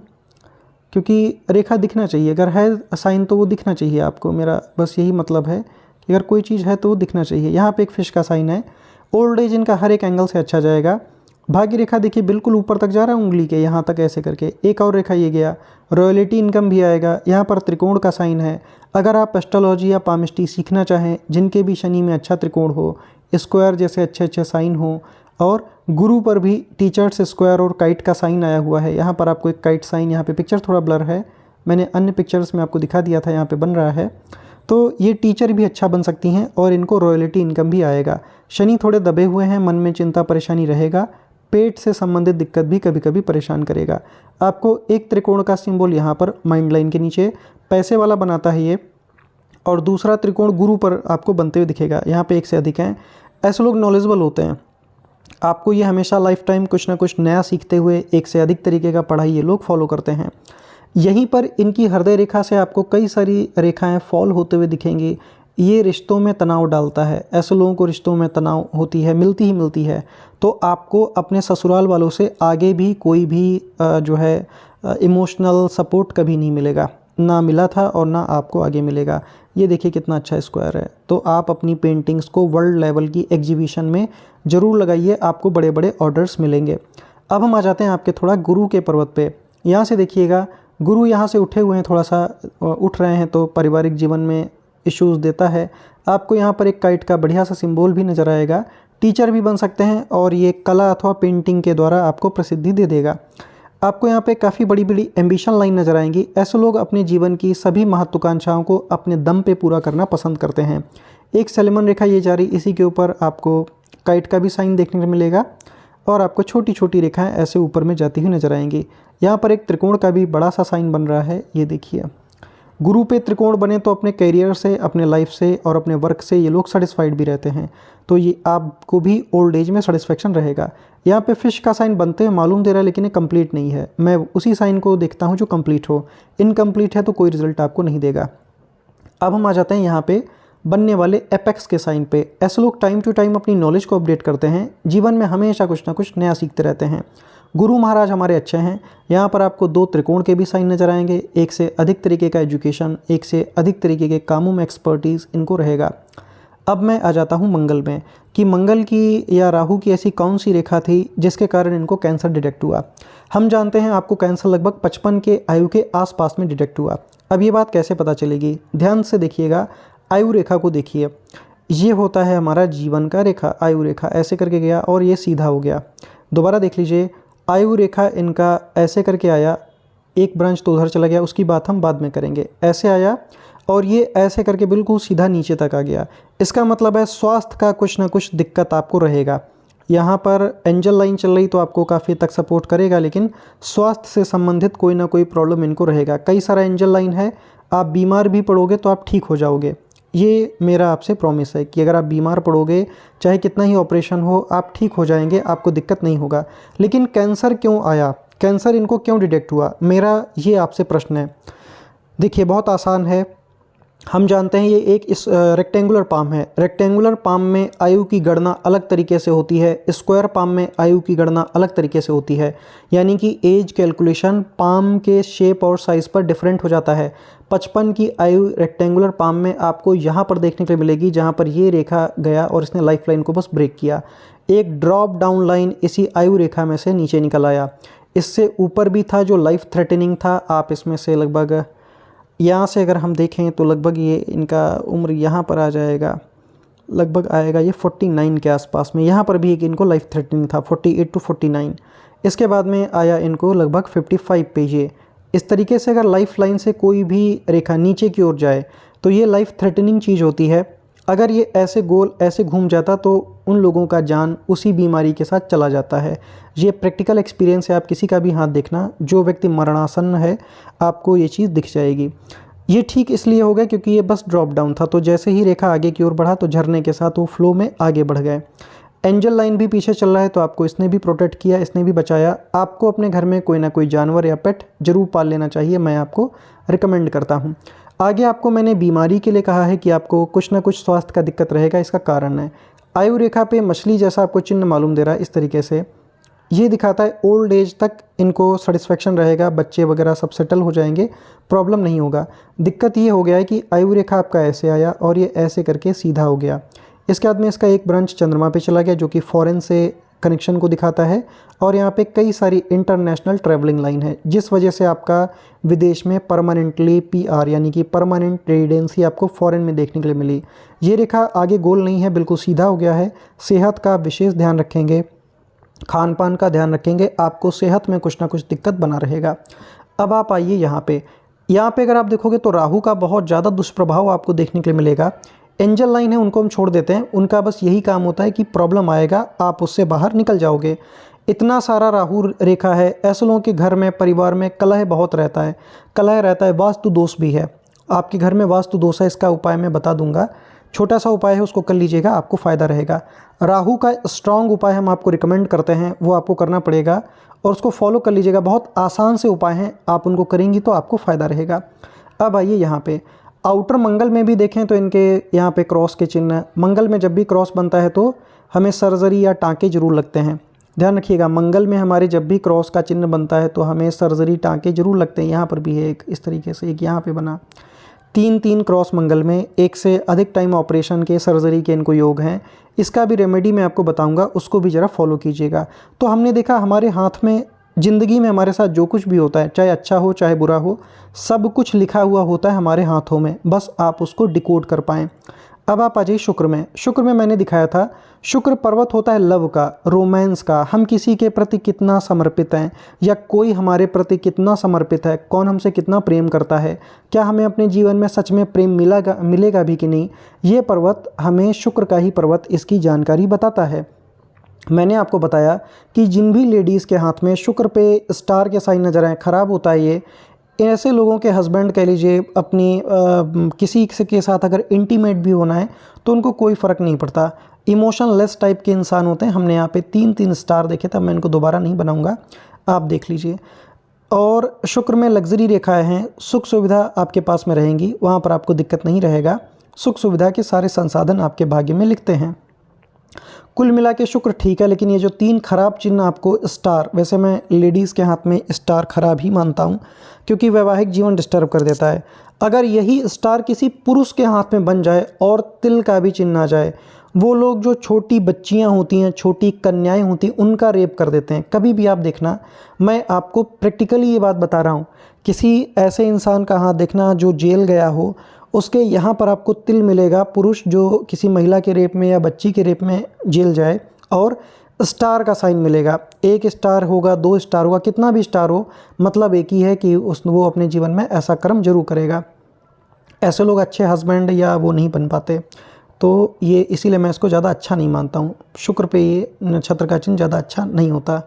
क्योंकि रेखा दिखना चाहिए, अगर है साइन तो वो दिखना चाहिए आपको, मेरा बस यही मतलब है कि अगर कोई चीज़ है तो वो दिखना चाहिए। यहाँ पे एक फिश का साइन है। ओल्ड एज इनका हर एक एंगल से अच्छा जाएगा। भाग्य रेखा देखिए बिल्कुल ऊपर तक जा रहा है, उंगली के यहाँ तक ऐसे करके, एक और रेखा ये गया, रॉयल्टी इनकम भी आएगा। यहाँ पर त्रिकोण का साइन है। अगर आप एस्ट्रोलॉजी या पामिस्ट्री सीखना चाहें, जिनके भी शनि में अच्छा त्रिकोण हो स्क्वायर जैसे अच्छे अच्छे साइन हो, और गुरु पर भी टीचर्स स्क्वायर और काइट का साइन आया हुआ है। यहाँ पर आपको एक काइट साइन, यहाँ पे पिक्चर थोड़ा ब्लर है, मैंने अन्य पिक्चर्स में आपको दिखा दिया था, यहाँ पे बन रहा है। तो ये टीचर भी अच्छा बन सकती हैं और इनको रॉयल्टी इनकम भी आएगा। शनि थोड़े दबे हुए हैं, मन में चिंता परेशानी रहेगा, पेट से संबंधित दिक्कत भी कभी कभी परेशान करेगा। आपको एक त्रिकोण का सिंबल यहाँ पर माइंड लाइन के नीचे पैसे वाला बनाता है ये, और दूसरा त्रिकोण गुरु पर आपको बनते हुए दिखेगा। यहाँ पे एक से अधिक हैं। ऐसे लोग नॉलेजेबल होते हैं, आपको ये हमेशा लाइफ टाइम कुछ ना कुछ नया सीखते हुए एक से अधिक तरीके का पढ़ाई ये लोग फॉलो करते हैं। यहीं पर इनकी हृदय रेखा से आपको कई सारी रेखाएं फॉल होते हुए दिखेंगी। ये रिश्तों में तनाव डालता है। ऐसे लोगों को रिश्तों में तनाव होती है, मिलती ही मिलती है। तो आपको अपने ससुराल वालों से आगे भी कोई भी जो है इमोशनल सपोर्ट कभी नहीं मिलेगा, ना मिला था और ना आपको आगे मिलेगा। ये देखिए कितना अच्छा स्क्वायर है। तो आप अपनी पेंटिंग्स को वर्ल्ड लेवल की एग्जीबिशन में ज़रूर लगाइए, आपको बड़े बड़े ऑर्डर्स मिलेंगे। अब हम आ जाते हैं आपके थोड़ा गुरु के पर्वत पे। यहाँ से देखिएगा, गुरु यहाँ से उठे हुए हैं, थोड़ा सा उठ रहे हैं, तो पारिवारिक जीवन में इश्यूज़ देता है। आपको यहाँ पर एक काइट का बढ़िया सा सिंबल भी नज़र आएगा। टीचर भी बन सकते हैं और ये कला अथवा पेंटिंग के द्वारा आपको प्रसिद्धि दे देगा। आपको यहाँ पे काफ़ी बड़ी बड़ी एम्बिशन लाइन नज़र आएंगी। ऐसे लोग अपने जीवन की सभी महत्वाकांक्षाओं को अपने दम पे पूरा करना पसंद करते हैं। एक सैलेमन रेखा ये जा रही, इसी के ऊपर आपको काइट का भी साइन देखने को मिलेगा, और आपको छोटी छोटी रेखाएं ऐसे ऊपर में जाती हुई नज़र आएंगी। यहाँ पर एक त्रिकोण का भी बड़ा सा साइन बन रहा है, ये देखिए। गुरु पे त्रिकोण बने तो अपने करियर से, अपने लाइफ से और अपने वर्क से ये लोग सेटिस्फाइड भी रहते हैं। तो ये आपको भी ओल्ड एज में सेटिस्फेक्शन रहेगा। यहाँ पे फिश का साइन बनते हैं मालूम दे रहा है, लेकिन ये कंप्लीट नहीं है। मैं उसी साइन को देखता हूँ जो कंप्लीट हो। इनकम्प्लीट है तो कोई रिजल्ट आपको नहीं देगा। अब हम आ जाते हैं यहाँ पे बनने वाले एपेक्स के साइन पे। ऐसे लोग टाइम टू टाइम अपनी नॉलेज को अपडेट करते हैं, जीवन में हमेशा कुछ ना कुछ नया सीखते रहते हैं। गुरु महाराज हमारे अच्छे हैं। यहाँ पर आपको दो त्रिकोण के भी साइन नज़र आएंगे। एक से अधिक तरीके का एजुकेशन, एक से अधिक तरीके के कामों में एक्सपर्टीज़ इनको रहेगा। अब मैं आ जाता हूँ मंगल में, कि मंगल की या राहु की ऐसी कौन सी रेखा थी जिसके कारण इनको कैंसर डिटेक्ट हुआ। हम जानते हैं आपको कैंसर लगभग 55 के आयु के आसपास में डिटेक्ट हुआ। अब ये बात कैसे पता चलेगी, ध्यान से देखिएगा, आयु रेखा को देखिए। ये होता है हमारा जीवन का रेखा, आयु रेखा ऐसे करके गया और ये सीधा हो गया। दोबारा देख लीजिए, आयु रेखा इनका ऐसे करके आया, एक ब्रांच तो उधर चला गया, उसकी बात हम बाद में करेंगे। ऐसे आया और ये ऐसे करके बिल्कुल सीधा नीचे तक आ गया। इसका मतलब है स्वास्थ्य का कुछ ना कुछ दिक्कत आपको रहेगा। यहाँ पर एंजल लाइन चल रही तो आपको काफ़ी तक सपोर्ट करेगा, लेकिन स्वास्थ्य से संबंधित कोई ना कोई प्रॉब्लम इनको रहेगा। कई सारा एंजल लाइन है, आप बीमार भी पड़ोगे तो आप ठीक हो जाओगे। ये मेरा आपसे प्रॉमिस है कि अगर आप बीमार पड़ोगे, चाहे कितना ही ऑपरेशन हो, आप ठीक हो जाएंगे, आपको दिक्कत नहीं होगा। लेकिन कैंसर क्यों आया, कैंसर इनको क्यों डिटेक्ट हुआ, मेरा ये आपसे प्रश्न है। देखिए बहुत आसान है, हम जानते हैं ये एक इस रेक्टेंगुलर पाम है। रेक्टेंगुलर पाम में आयु की गणना अलग तरीके से होती है, स्क्वायर पाम में आयु की गणना अलग तरीके से होती है। यानी कि एज कैलकुलेशन पाम के शेप और साइज़ पर डिफरेंट हो जाता है। 55 की आयु रेक्टेंगुलर पाम में आपको यहाँ पर देखने के लिए मिलेगी, जहाँ पर ये रेखा गया और इसने लाइफ लाइन को बस ब्रेक किया। एक ड्रॉप डाउन लाइन इसी आयु रेखा में से नीचे निकल आया। इससे ऊपर भी था जो लाइफ थ्रेटनिंग था। आप इसमें से लगभग यहाँ से अगर हम देखें तो लगभग ये इनका उम्र यहाँ पर आ जाएगा, लगभग आएगा ये 49 के आसपास में। यहाँ पर भी एक इनको लाइफ थ्रेटनिंग था 48 टू 49। इसके बाद में आया इनको लगभग 55 पे। ये इस तरीके से अगर लाइफ लाइन से कोई भी रेखा नीचे की ओर जाए तो ये लाइफ थ्रेटनिंग चीज़ होती है। अगर ये ऐसे गोल ऐसे घूम जाता तो उन लोगों का जान उसी बीमारी के साथ चला जाता है। ये प्रैक्टिकल एक्सपीरियंस है, आप किसी का भी हाथ देखना, जो व्यक्ति मरणासन्न है आपको ये चीज़ दिख जाएगी। ये ठीक इसलिए हो गया क्योंकि ये बस ड्रॉप डाउन था, तो जैसे ही रेखा आगे की ओर बढ़ा तो झरने के साथ वो फ्लो में आगे बढ़ गए। एंजल लाइन भी पीछे चल रहा है तो आपको इसने भी प्रोटेक्ट किया, इसने भी बचाया। आपको अपने घर में कोई ना कोई जानवर या पेट जरूर पाल लेना चाहिए, मैं आपको रिकमेंड करता हूँ। आगे आपको मैंने बीमारी के लिए कहा है कि आपको कुछ ना कुछ स्वास्थ्य का दिक्कत रहेगा, इसका कारण है आयु रेखा पे मछली जैसा आपको चिन्ह मालूम दे रहा है। इस तरीके से ये दिखाता है ओल्ड एज तक इनको सेटिस्फेक्शन रहेगा, बच्चे वगैरह सब सेटल हो जाएंगे, प्रॉब्लम नहीं होगा। दिक्कत ये हो गया है कि आयु रेखा आपका ऐसे आया और ये ऐसे करके सीधा हो गया। इसके बाद में इसका एक ब्रांच चंद्रमा पे चला गया, जो कि फॉरेन से कनेक्शन को दिखाता है और यहाँ पे कई सारी इंटरनेशनल ट्रैवलिंग लाइन है, जिस वजह से आपका विदेश में परमानेंटली पीआर यानी कि परमानेंट रेजिडेंसी आपको फॉरेन में देखने के लिए मिली। ये रेखा आगे गोल नहीं है, बिल्कुल सीधा हो गया है। सेहत का विशेष ध्यान रखेंगे, खान पान का ध्यान रखेंगे, आपको सेहत में कुछ ना कुछ दिक्कत बना रहेगा। अब आप आइए यहाँ पे अगर आप देखोगे तो राहु का बहुत ज़्यादा दुष्प्रभाव आपको देखने के लिए मिलेगा। एंजल लाइन है, उनको हम छोड़ देते हैं, उनका बस यही काम होता है कि प्रॉब्लम आएगा, आप उससे बाहर निकल जाओगे। इतना सारा राहु रेखा है, ऐसे लोगों के घर में, परिवार में कलह बहुत रहता है, वास्तु दोष भी है। आपके घर में वास्तु दोष है, इसका उपाय मैं बता दूंगा, छोटा सा उपाय है, उसको कर लीजिएगा, आपको फ़ायदा रहेगा। राहु का स्ट्रॉन्ग उपाय हम आपको रिकमेंड करते हैं, वो आपको करना पड़ेगा और उसको फॉलो कर लीजिएगा। बहुत आसान से उपाय हैं, आप उनको करेंगी तो आपको फ़ायदा रहेगा। अब आइए यहाँ पे आउटर मंगल में भी देखें तो इनके यहाँ पे क्रॉस के चिन्ह, मंगल में जब भी क्रॉस बनता है तो हमें सर्जरी या टाँके जरूर लगते हैं। ध्यान रखिएगा, मंगल में हमारे जब भी क्रॉस का चिन्ह बनता है तो हमें सर्जरी टाँके जरूर लगते हैं। यहाँ पर भी है एक इस तरीके से, एक यहाँ पे बना, 3 क्रॉस मंगल में, एक से अधिक टाइम ऑपरेशन के, सर्जरी के इनको योग हैं। इसका भी रेमेडी मैं आपको बताऊंगा, उसको भी ज़रा फॉलो कीजिएगा। तो हमने देखा हमारे हाथ में, ज़िंदगी में हमारे साथ जो कुछ भी होता है, चाहे अच्छा हो चाहे बुरा हो, सब कुछ लिखा हुआ होता है हमारे हाथों में, बस आप उसको डिकोड कर पाएँ। अब आप आ जाइए शुक्र में। शुक्र में मैंने दिखाया था, शुक्र पर्वत होता है लव का, रोमांस का, हम किसी के प्रति कितना समर्पित हैं या कोई हमारे प्रति कितना समर्पित है, कौन हमसे कितना प्रेम करता है, क्या हमें अपने जीवन में सच में प्रेम मिलेगा भी कि नहीं, ये पर्वत हमें, शुक्र का ही पर्वत इसकी जानकारी बताता है। मैंने आपको बताया कि जिन भी लेडीज़ के हाथ में शुक्र पे स्टार के साइन नज़र आए, ख़राब होता है ये, ऐसे लोगों के हस्बैंड कह लीजिए, अपनी किसी के साथ अगर इंटीमेट भी होना है तो उनको कोई फ़र्क नहीं पड़ता, इमोशनलेस टाइप के इंसान होते हैं। हमने यहाँ पे 3 स्टार देखे थे, मैं इनको दोबारा नहीं बनाऊंगा, आप देख लीजिए। और शुक्र में लग्जरी रेखाएं हैं, सुख सुविधा आपके पास में रहेंगी, वहाँ पर आपको दिक्कत नहीं रहेगा, सुख सुविधा के सारे संसाधन आपके भाग्य में लिखते हैं। कुल मिला के शुक्र ठीक है, लेकिन ये जो 3 खराब चिन्ह आपको स्टार, वैसे मैं लेडीज़ के हाथ में स्टार खराब ही मानता हूँ क्योंकि वैवाहिक जीवन डिस्टर्ब कर देता है। अगर यही स्टार किसी पुरुष के हाथ में बन जाए और तिल का भी चिन्ह आ जाए, वो लोग जो छोटी बच्चियाँ होती हैं, छोटी कन्याएं होती हैं, उनका रेप कर देते हैं। कभी भी आप देखना, मैं आपको प्रैक्टिकली ये बात बता रहा हूँ, किसी ऐसे इंसान का हाथ देखना जो जेल गया हो, उसके यहाँ पर आपको तिल मिलेगा, पुरुष जो किसी महिला के रेप में या बच्ची के रेप में जेल जाए, और स्टार का साइन मिलेगा। 1 स्टार होगा, 2 स्टार होगा, कितना भी स्टार हो, मतलब एक ही है कि वो अपने जीवन में ऐसा कर्म जरूर करेगा। ऐसे लोग अच्छे हस्बैंड या वो नहीं बन पाते, तो ये इसीलिए मैं इसको ज़्यादा अच्छा नहीं मानता हूँ। शुक्र पे ये नक्षत्र का चिन्ह ज़्यादा अच्छा नहीं होता।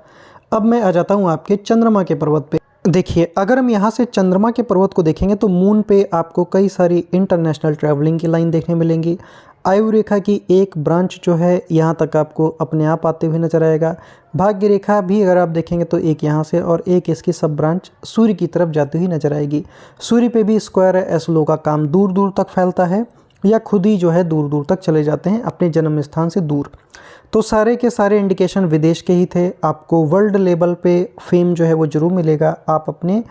अब मैं आ जाता हूँ आपके चंद्रमा के पर्वत पे। देखिए, अगर हम यहाँ से चंद्रमा के पर्वत को देखेंगे तो मून पे आपको कई सारी इंटरनेशनल ट्रैवलिंग की लाइन देखने मिलेंगी। आयु रेखा की एक ब्रांच जो है यहाँ तक आपको अपने आप आते हुए नजर आएगा। भाग्य रेखा भी अगर आप देखेंगे तो एक यहाँ से और एक इसकी सब ब्रांच सूर्य की तरफ जाती हुई नजर आएगी। सूर्य पे भी स्क्वायर है, ऐसे लोगों का काम दूर दूर तक फैलता है या खुद ही जो है दूर दूर तक चले जाते हैं अपने जन्म स्थान से दूर। तो सारे के सारे इंडिकेशन विदेश के ही थे। आपको वर्ल्ड लेवल पे फेम जो है वो जरूर मिलेगा। आप अपने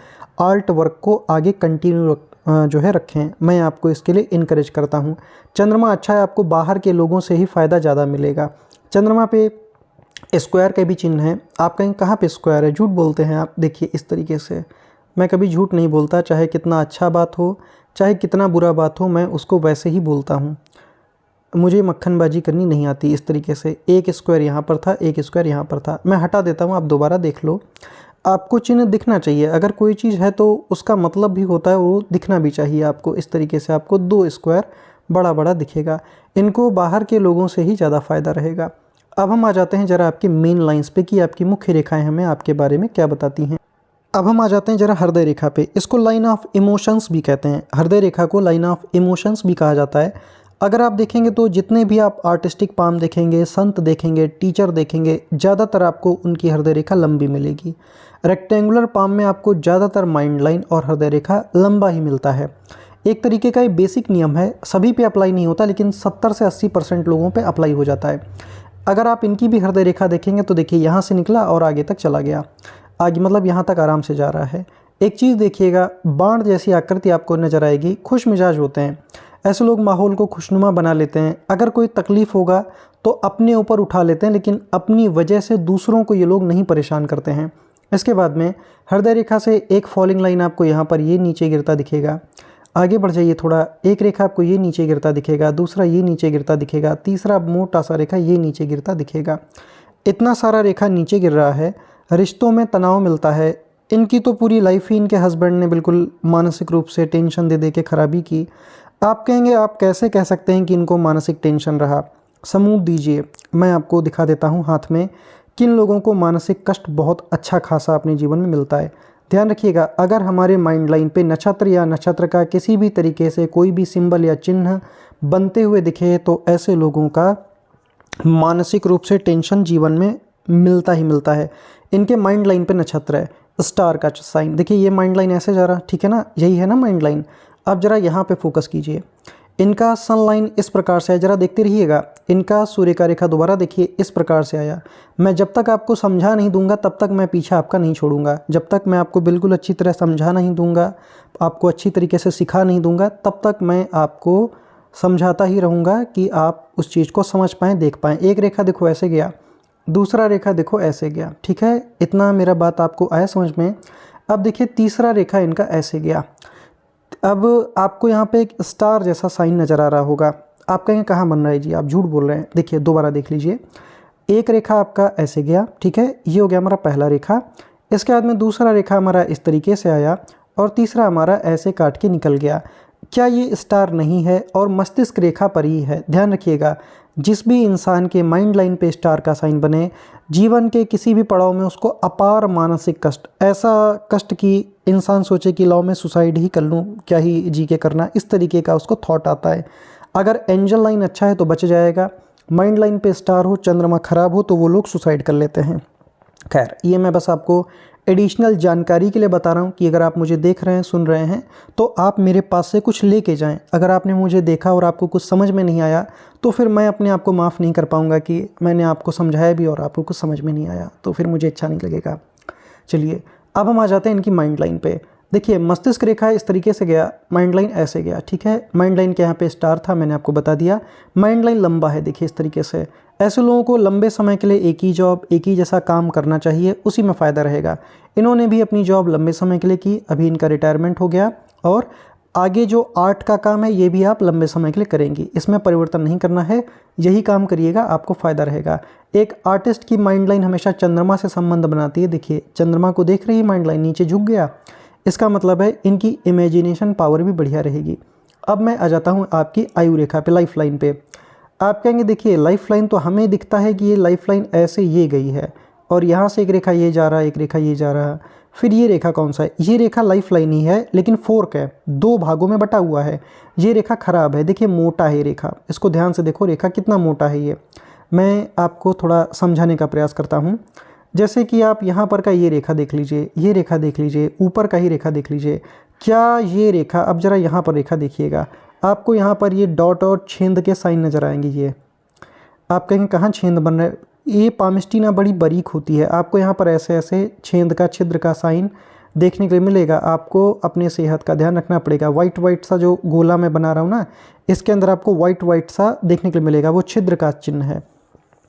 आर्ट वर्क को आगे कंटिन्यू जो है रखें, मैं आपको इसके लिए इनकरेज करता हूँ। चंद्रमा अच्छा है, आपको बाहर के लोगों से ही फ़ायदा ज़्यादा मिलेगा। चंद्रमा पे स्क्वायर के भी चिन्ह हैं। आप कहें कहाँ पे स्क्वायर है, झूठ बोलते हैं आप। देखिए इस तरीके से, मैं कभी झूठ नहीं बोलता, चाहे कितना अच्छा बात हो चाहे कितना बुरा बात हो, मैं उसको वैसे ही बोलता हूँ। मुझे मक्खनबाजी करनी नहीं आती। इस तरीके से एक स्क्वायर यहाँ पर था, एक स्क्वायर यहाँ पर था, मैं हटा देता हूँ, आप दोबारा देख लो। आपको चिन्ह दिखना चाहिए, अगर कोई चीज़ है तो उसका मतलब भी होता है, वो दिखना भी चाहिए आपको। इस तरीके से आपको 2 स्क्वायर बड़ा बड़ा दिखेगा। इनको बाहर के लोगों से ही ज़्यादा फ़ायदा रहेगा। अब हम आ जाते हैं ज़रा आपकी मेन लाइंस पे कि आपकी मुख्य रेखाएं हमें आपके बारे में क्या बताती हैं। अब हम आ जाते हैं ज़रा हृदय रेखा पे। इसको लाइन ऑफ इमोशंस भी कहते हैं। हृदय रेखा को लाइन ऑफ इमोशंस भी कहा जाता है। अगर आप देखेंगे तो जितने भी आप आर्टिस्टिक पाम देखेंगे, संत देखेंगे, टीचर देखेंगे, ज़्यादातर आपको उनकी हृदय रेखा लंबी मिलेगी। रेक्टेंगुलर पाम में आपको ज़्यादातर माइंड लाइन और हृदय रेखा लंबा ही मिलता है। एक तरीके का ये बेसिक नियम है, सभी पे अप्लाई नहीं होता, लेकिन 70 से 80% लोगों पे अप्लाई हो जाता है। अगर आप इनकी भी हृदय रेखा देखेंगे तो देखिए यहाँ से निकला और आगे तक चला गया, आगे मतलब यहाँ तक आराम से जा रहा है। एक चीज़ देखिएगा, बाण जैसी आकृति आपको नज़र आएगी। खुश मिजाज होते हैं, ऐसे लोग माहौल को खुशनुमा बना लेते हैं। अगर कोई तकलीफ़ होगा तो अपने ऊपर उठा लेते हैं, लेकिन अपनी वजह से दूसरों को ये लोग नहीं परेशान करते हैं। इसके बाद में हृदय रेखा से एक फॉलिंग लाइन आपको यहाँ पर ये नीचे गिरता दिखेगा। आगे बढ़ जाइए थोड़ा, एक रेखा आपको ये नीचे गिरता दिखेगा, दूसरा ये नीचे गिरता दिखेगा, तीसरा मोटा सा रेखा ये नीचे गिरता दिखेगा। इतना सारा रेखा नीचे गिर रहा है, रिश्तों में तनाव मिलता है। इनकी तो पूरी लाइफ ही इनके हस्बैंड ने बिल्कुल मानसिक रूप से टेंशन दे दे के ख़राबी की। आप कहेंगे आप कैसे कह सकते हैं कि इनको मानसिक टेंशन रहा? सबूत दीजिए, मैं आपको दिखा देता हूँ हाथ में किन लोगों को मानसिक कष्ट बहुत अच्छा खासा अपने जीवन में मिलता है। ध्यान रखिएगा, अगर हमारे माइंड लाइन पे नक्षत्र या नक्षत्र का किसी भी तरीके से कोई भी सिंबल या चिन्ह बनते हुए दिखे तो ऐसे लोगों का मानसिक रूप से टेंशन जीवन में मिलता ही मिलता है। इनके माइंड लाइन पे नक्षत्र है, स्टार का साइन, देखिए ये माइंड लाइन ऐसे जा रहा, ठीक है ना, यही है ना माइंड लाइन। अब जरा यहाँ पे फोकस कीजिए, इनका सन लाइन इस प्रकार से है, जरा देखते रहिएगा। इनका सूर्य का रेखा दोबारा देखिए इस प्रकार से आया। मैं जब तक आपको समझा नहीं दूंगा तब तक मैं पीछा आपका नहीं छोड़ूंगा। जब तक मैं आपको बिल्कुल अच्छी तरह समझा नहीं दूंगा, आपको अच्छी तरीके से सिखा नहीं दूंगा, तब तक मैं आपको समझाता ही रहूँगा कि आप उस चीज़ को समझ पाएँ, देख पाएँ। एक रेखा देखो ऐसे गया, दूसरा रेखा देखो ऐसे गया, ठीक है, इतना मेरा बात आपको आया समझ में। अब देखिए तीसरा रेखा इनका ऐसे गया। अब आपको यहाँ पे एक स्टार जैसा साइन नज़र आ रहा होगा। आप कहेंगे कहाँ बन रहा है जी, आप झूठ बोल रहे हैं। देखिए दोबारा देख लीजिए, एक रेखा आपका ऐसे गया, ठीक है, ये हो गया हमारा पहला रेखा। इसके बाद में दूसरा रेखा हमारा इस तरीके से आया और तीसरा हमारा ऐसे काट के निकल गया। क्या ये स्टार नहीं है और मस्तिष्क रेखा पर ही है? ध्यान रखिएगा, जिस भी इंसान के माइंड लाइन पे स्टार का साइन बने, जीवन के किसी भी पड़ाव में उसको अपार मानसिक कष्ट, ऐसा कष्ट कि इंसान सोचे कि लाओ मैं सुसाइड ही कर लूँ, क्या ही जी के करना, इस तरीके का उसको थॉट आता है। अगर एंजल लाइन अच्छा है तो बच जाएगा, माइंड लाइन पे स्टार हो, चंद्रमा खराब हो तो वो लोग सुसाइड कर लेते हैं। खैर, ये मैं बस आपको एडिशनल जानकारी के लिए बता रहा हूँ कि अगर आप मुझे देख रहे हैं, सुन रहे हैं, तो आप मेरे पास से कुछ लेके जाएं। अगर आपने मुझे देखा और आपको कुछ समझ में नहीं आया तो फिर मैं अपने आप को माफ़ नहीं कर पाऊँगा कि मैंने आपको समझाया भी और आपको कुछ समझ में नहीं आया, तो फिर मुझे अच्छा नहीं लगेगा। चलिए अब हम आ जाते हैं इनकी माइंड लाइन पे। देखिए मस्तिष्क रेखा इस तरीके से गया, माइंड लाइन ऐसे गया, ठीक है। माइंड लाइन के यहाँ पे स्टार था, मैंने आपको बता दिया। माइंड लाइन लंबा है, देखिए इस तरीके से। ऐसे लोगों को लंबे समय के लिए एक ही जॉब, एक ही जैसा काम करना चाहिए, उसी में फ़ायदा रहेगा। इन्होंने भी अपनी जॉब लंबे समय के लिए की, अभी इनका रिटायरमेंट हो गया और आगे जो आर्ट का काम है ये भी आप लंबे समय के लिए करेंगी, इसमें परिवर्तन नहीं करना है, यही काम करिएगा, आपको फ़ायदा रहेगा। एक आर्टिस्ट की माइंड लाइन हमेशा चंद्रमा से संबंध बनाती है। देखिए चंद्रमा को देख रही है, माइंड लाइन नीचे झुक गया, इसका मतलब है इनकी इमेजिनेशन पावर भी बढ़िया रहेगी। अब मैं आ जाता हूँ आपकी आयु रेखा पे, लाइफ लाइन पे। आप कहेंगे देखिए लाइफ लाइन तो हमें दिखता है कि ये लाइफ लाइन ऐसे ये गई है और यहाँ से एक रेखा ये जा रहा है, एक रेखा ये जा रहा है, फिर ये रेखा कौन सा है? ये रेखा लाइफ लाइन ही है लेकिन फोर्क है, दो भागों में बटा हुआ है। ये रेखा खराब है, देखिए मोटा है रेखा, इसको ध्यान से देखो, रेखा कितना मोटा है ये। मैं आपको थोड़ा समझाने का प्रयास करता हूँ। जैसे कि आप यहाँ पर का ये रेखा देख लीजिए, ये रेखा देख लीजिए, ऊपर का ही रेखा देख लीजिए। क्या ये रेखा, अब ज़रा यहाँ पर रेखा देखिएगा, आपको यहाँ पर ये डॉट और छेद के साइन नज़र आएंगे। ये आप कहेंगे कहाँ छेद बन रहा है? ये पामिस्टीना बड़ी बारीक होती है, आपको यहाँ पर ऐसे ऐसे छेद का, छिद्र का साइन देखने के लिए मिलेगा। आपको अपने सेहत का ध्यान रखना पड़ेगा। वाइट वाइट सा जो गोला मैं बना रहा हूँ ना, इसके अंदर आपको वाइट वाइट सा देखने के लिए मिलेगा, वो छिद्र का चिन्ह है।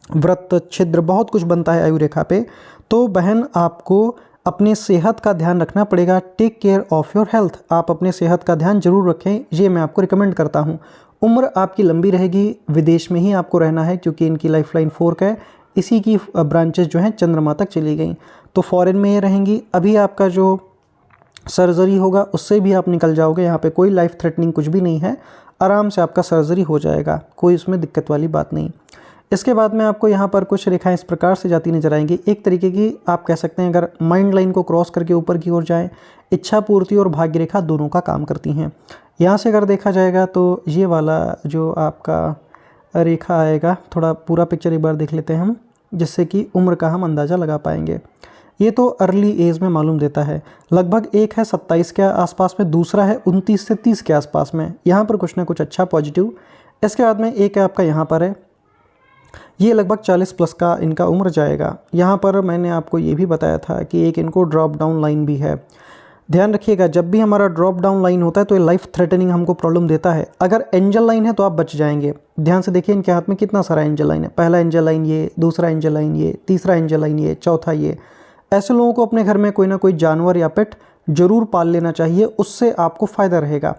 व्रत, छिद्र, बहुत कुछ बनता है आयु रेखा पे। तो बहन आपको अपने सेहत का ध्यान रखना पड़ेगा। Take care of your health, आप अपने सेहत का ध्यान जरूर रखें, ये मैं आपको रिकमेंड करता हूँ। उम्र आपकी लंबी रहेगी, विदेश में ही आपको रहना है क्योंकि इनकी लाइफ लाइन फोर्क है, इसी की ब्रांचेस जो हैं चंद्रमा तक चली गई, तो फॉरेन में ये रहेंगी। अभी आपका जो सर्जरी होगा उससे भी आप निकल जाओगे, यहाँ पे कोई लाइफ थ्रेटनिंग कुछ भी नहीं है, आराम से आपका सर्जरी हो जाएगा, कोई उसमें दिक्कत वाली बात नहीं। इसके बाद में आपको यहाँ पर कुछ रेखाएं इस प्रकार से जाती नजर आएंगी। एक तरीके की आप कह सकते हैं, अगर माइंड लाइन को क्रॉस करके ऊपर की ओर जाएं, इच्छा पूर्ति और भाग्य रेखा दोनों का काम करती हैं। यहाँ से अगर देखा जाएगा तो ये वाला जो आपका रेखा आएगा, थोड़ा पूरा पिक्चर एक बार देख लेते हैं हम, जिससे कि उम्र का हम अंदाज़ा लगा पाएंगे। ये तो अर्ली एज में मालूम देता है, लगभग एक है 27 के आसपास में, दूसरा है 29 से 30 के आसपास में, यहाँ पर कुछ ना कुछ अच्छा पॉजिटिव। इसके बाद में एक है आपका यहाँ पर है, ये लगभग 40 प्लस का इनका उम्र जाएगा। यहाँ पर मैंने आपको ये भी बताया था कि एक इनको ड्रॉप डाउन लाइन भी है। ध्यान रखिएगा, जब भी हमारा ड्रॉप डाउन लाइन होता है तो ये लाइफ थ्रेटनिंग हमको प्रॉब्लम देता है। अगर एंजल लाइन है तो आप बच जाएंगे। ध्यान से देखिए इनके हाथ में कितना सारा एंजल लाइन है। पहला एंजल लाइन ये, दूसरा एंजल लाइन ये, तीसरा एंजल लाइन ये, चौथा ये। ऐसे लोगों को अपने घर में कोई ना कोई जानवर या पेट जरूर पाल लेना चाहिए, उससे आपको फ़ायदा रहेगा।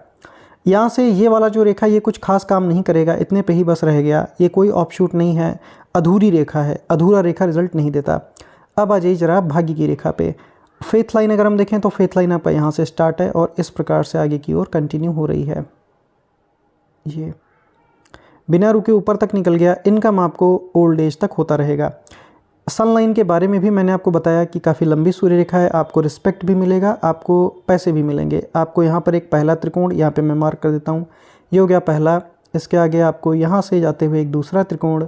यहाँ से ये वाला जो रेखा ये कुछ खास काम नहीं करेगा, इतने पे ही बस रह गया। ये कोई ऑफशूट नहीं है, अधूरी रेखा है, अधूरा रेखा रिजल्ट नहीं देता। अब आ जाइए जरा भाग्य की रेखा पे। फेथ लाइन अगर हम देखें तो फेथ लाइन आपका यहाँ से स्टार्ट है और इस प्रकार से आगे की ओर कंटिन्यू हो रही है। ये बिना रुके ऊपर तक निकल गया। इनकम आपको ओल्ड एज तक होता रहेगा। सन लाइन के बारे में भी मैंने आपको बताया कि काफ़ी लंबी सूर्य रेखा है, आपको रिस्पेक्ट भी मिलेगा, आपको पैसे भी मिलेंगे। आपको यहाँ पर एक पहला त्रिकोण, यहाँ पे मैं मार्क कर देता हूँ, ये हो गया पहला। इसके आगे आपको यहाँ से जाते हुए एक दूसरा त्रिकोण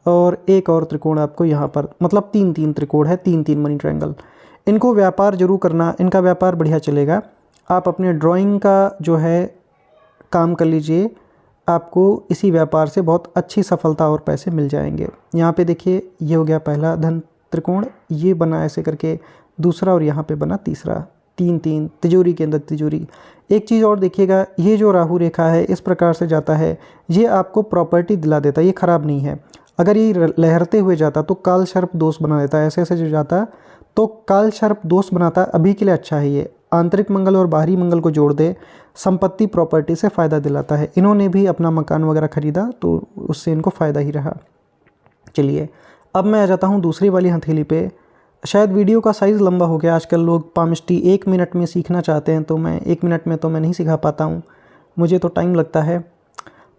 और एक और त्रिकोण आपको यहाँ पर, मतलब तीन तीन त्रिकोण है, तीन तीन मनी ट्रायंगल। इनको व्यापार जरूर करना, इनका व्यापार बढ़िया चलेगा। आप अपने ड्राइंग का जो है काम कर लीजिए, आपको इसी व्यापार से बहुत अच्छी सफलता और पैसे मिल जाएंगे। यहाँ पे देखिए ये हो गया पहला धन त्रिकोण, ये बना ऐसे करके दूसरा और यहाँ पे बना तीसरा, तीन तीन तिजोरी के अंदर तिजोरी। एक चीज़ और देखिएगा, ये जो राहु रेखा है इस प्रकार से जाता है, ये आपको प्रॉपर्टी दिला देता है, ये ख़राब नहीं है। अगर ये लहरते हुए जाता तो काल सर्प दोष बना देता है। ऐसे ऐसे जो जाता तो काल सर्प दोष बनाता। अभी के लिए अच्छा है, ये आंतरिक मंगल और बाहरी मंगल को जोड़ दे, संपत्ति प्रॉपर्टी से फ़ायदा दिलाता है। इन्होंने भी अपना मकान वगैरह खरीदा तो उससे इनको फ़ायदा ही रहा। चलिए अब मैं आ जाता हूँ दूसरी वाली हथेली पे। शायद वीडियो का साइज़ लंबा हो गया, आजकल लोग पामिस्ट्री 1 मिनट में सीखना चाहते हैं, तो मैं 1 मिनट में तो मैं नहीं सिखा पाता हूँ, मुझे तो टाइम लगता है।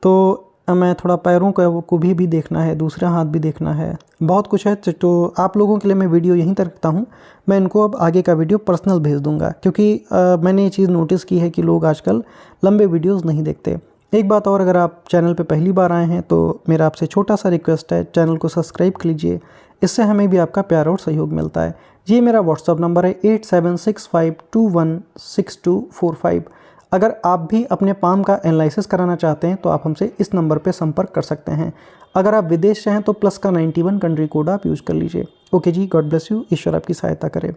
तो मैं थोड़ा पैरों को भी देखना है, दूसरा हाथ भी देखना है, बहुत कुछ है। तो आप लोगों के लिए मैं वीडियो यहीं तक रखता हूँ। मैं इनको अब आगे का वीडियो पर्सनल भेज दूंगा, क्योंकि मैंने ये चीज़ नोटिस की है कि लोग आजकल लंबे वीडियोस नहीं देखते। एक बात और, अगर आप चैनल पे पहली बार आए हैं तो मेरा आपसे छोटा सा रिक्वेस्ट है, चैनल को सब्सक्राइब कर लीजिए, इससे हमें भी आपका प्यार और सहयोग मिलता है। ये मेरा व्हाट्सअप नंबर है 8765216245। अगर आप भी अपने पाम का एनालिसिस कराना चाहते हैं तो आप हमसे इस नंबर पर संपर्क कर सकते हैं। अगर आप विदेश से हैं तो +91 कंट्री कोड आप यूज़ कर लीजिए। ओके जी, गॉड ब्लेस यू, ईश्वर आपकी सहायता करे।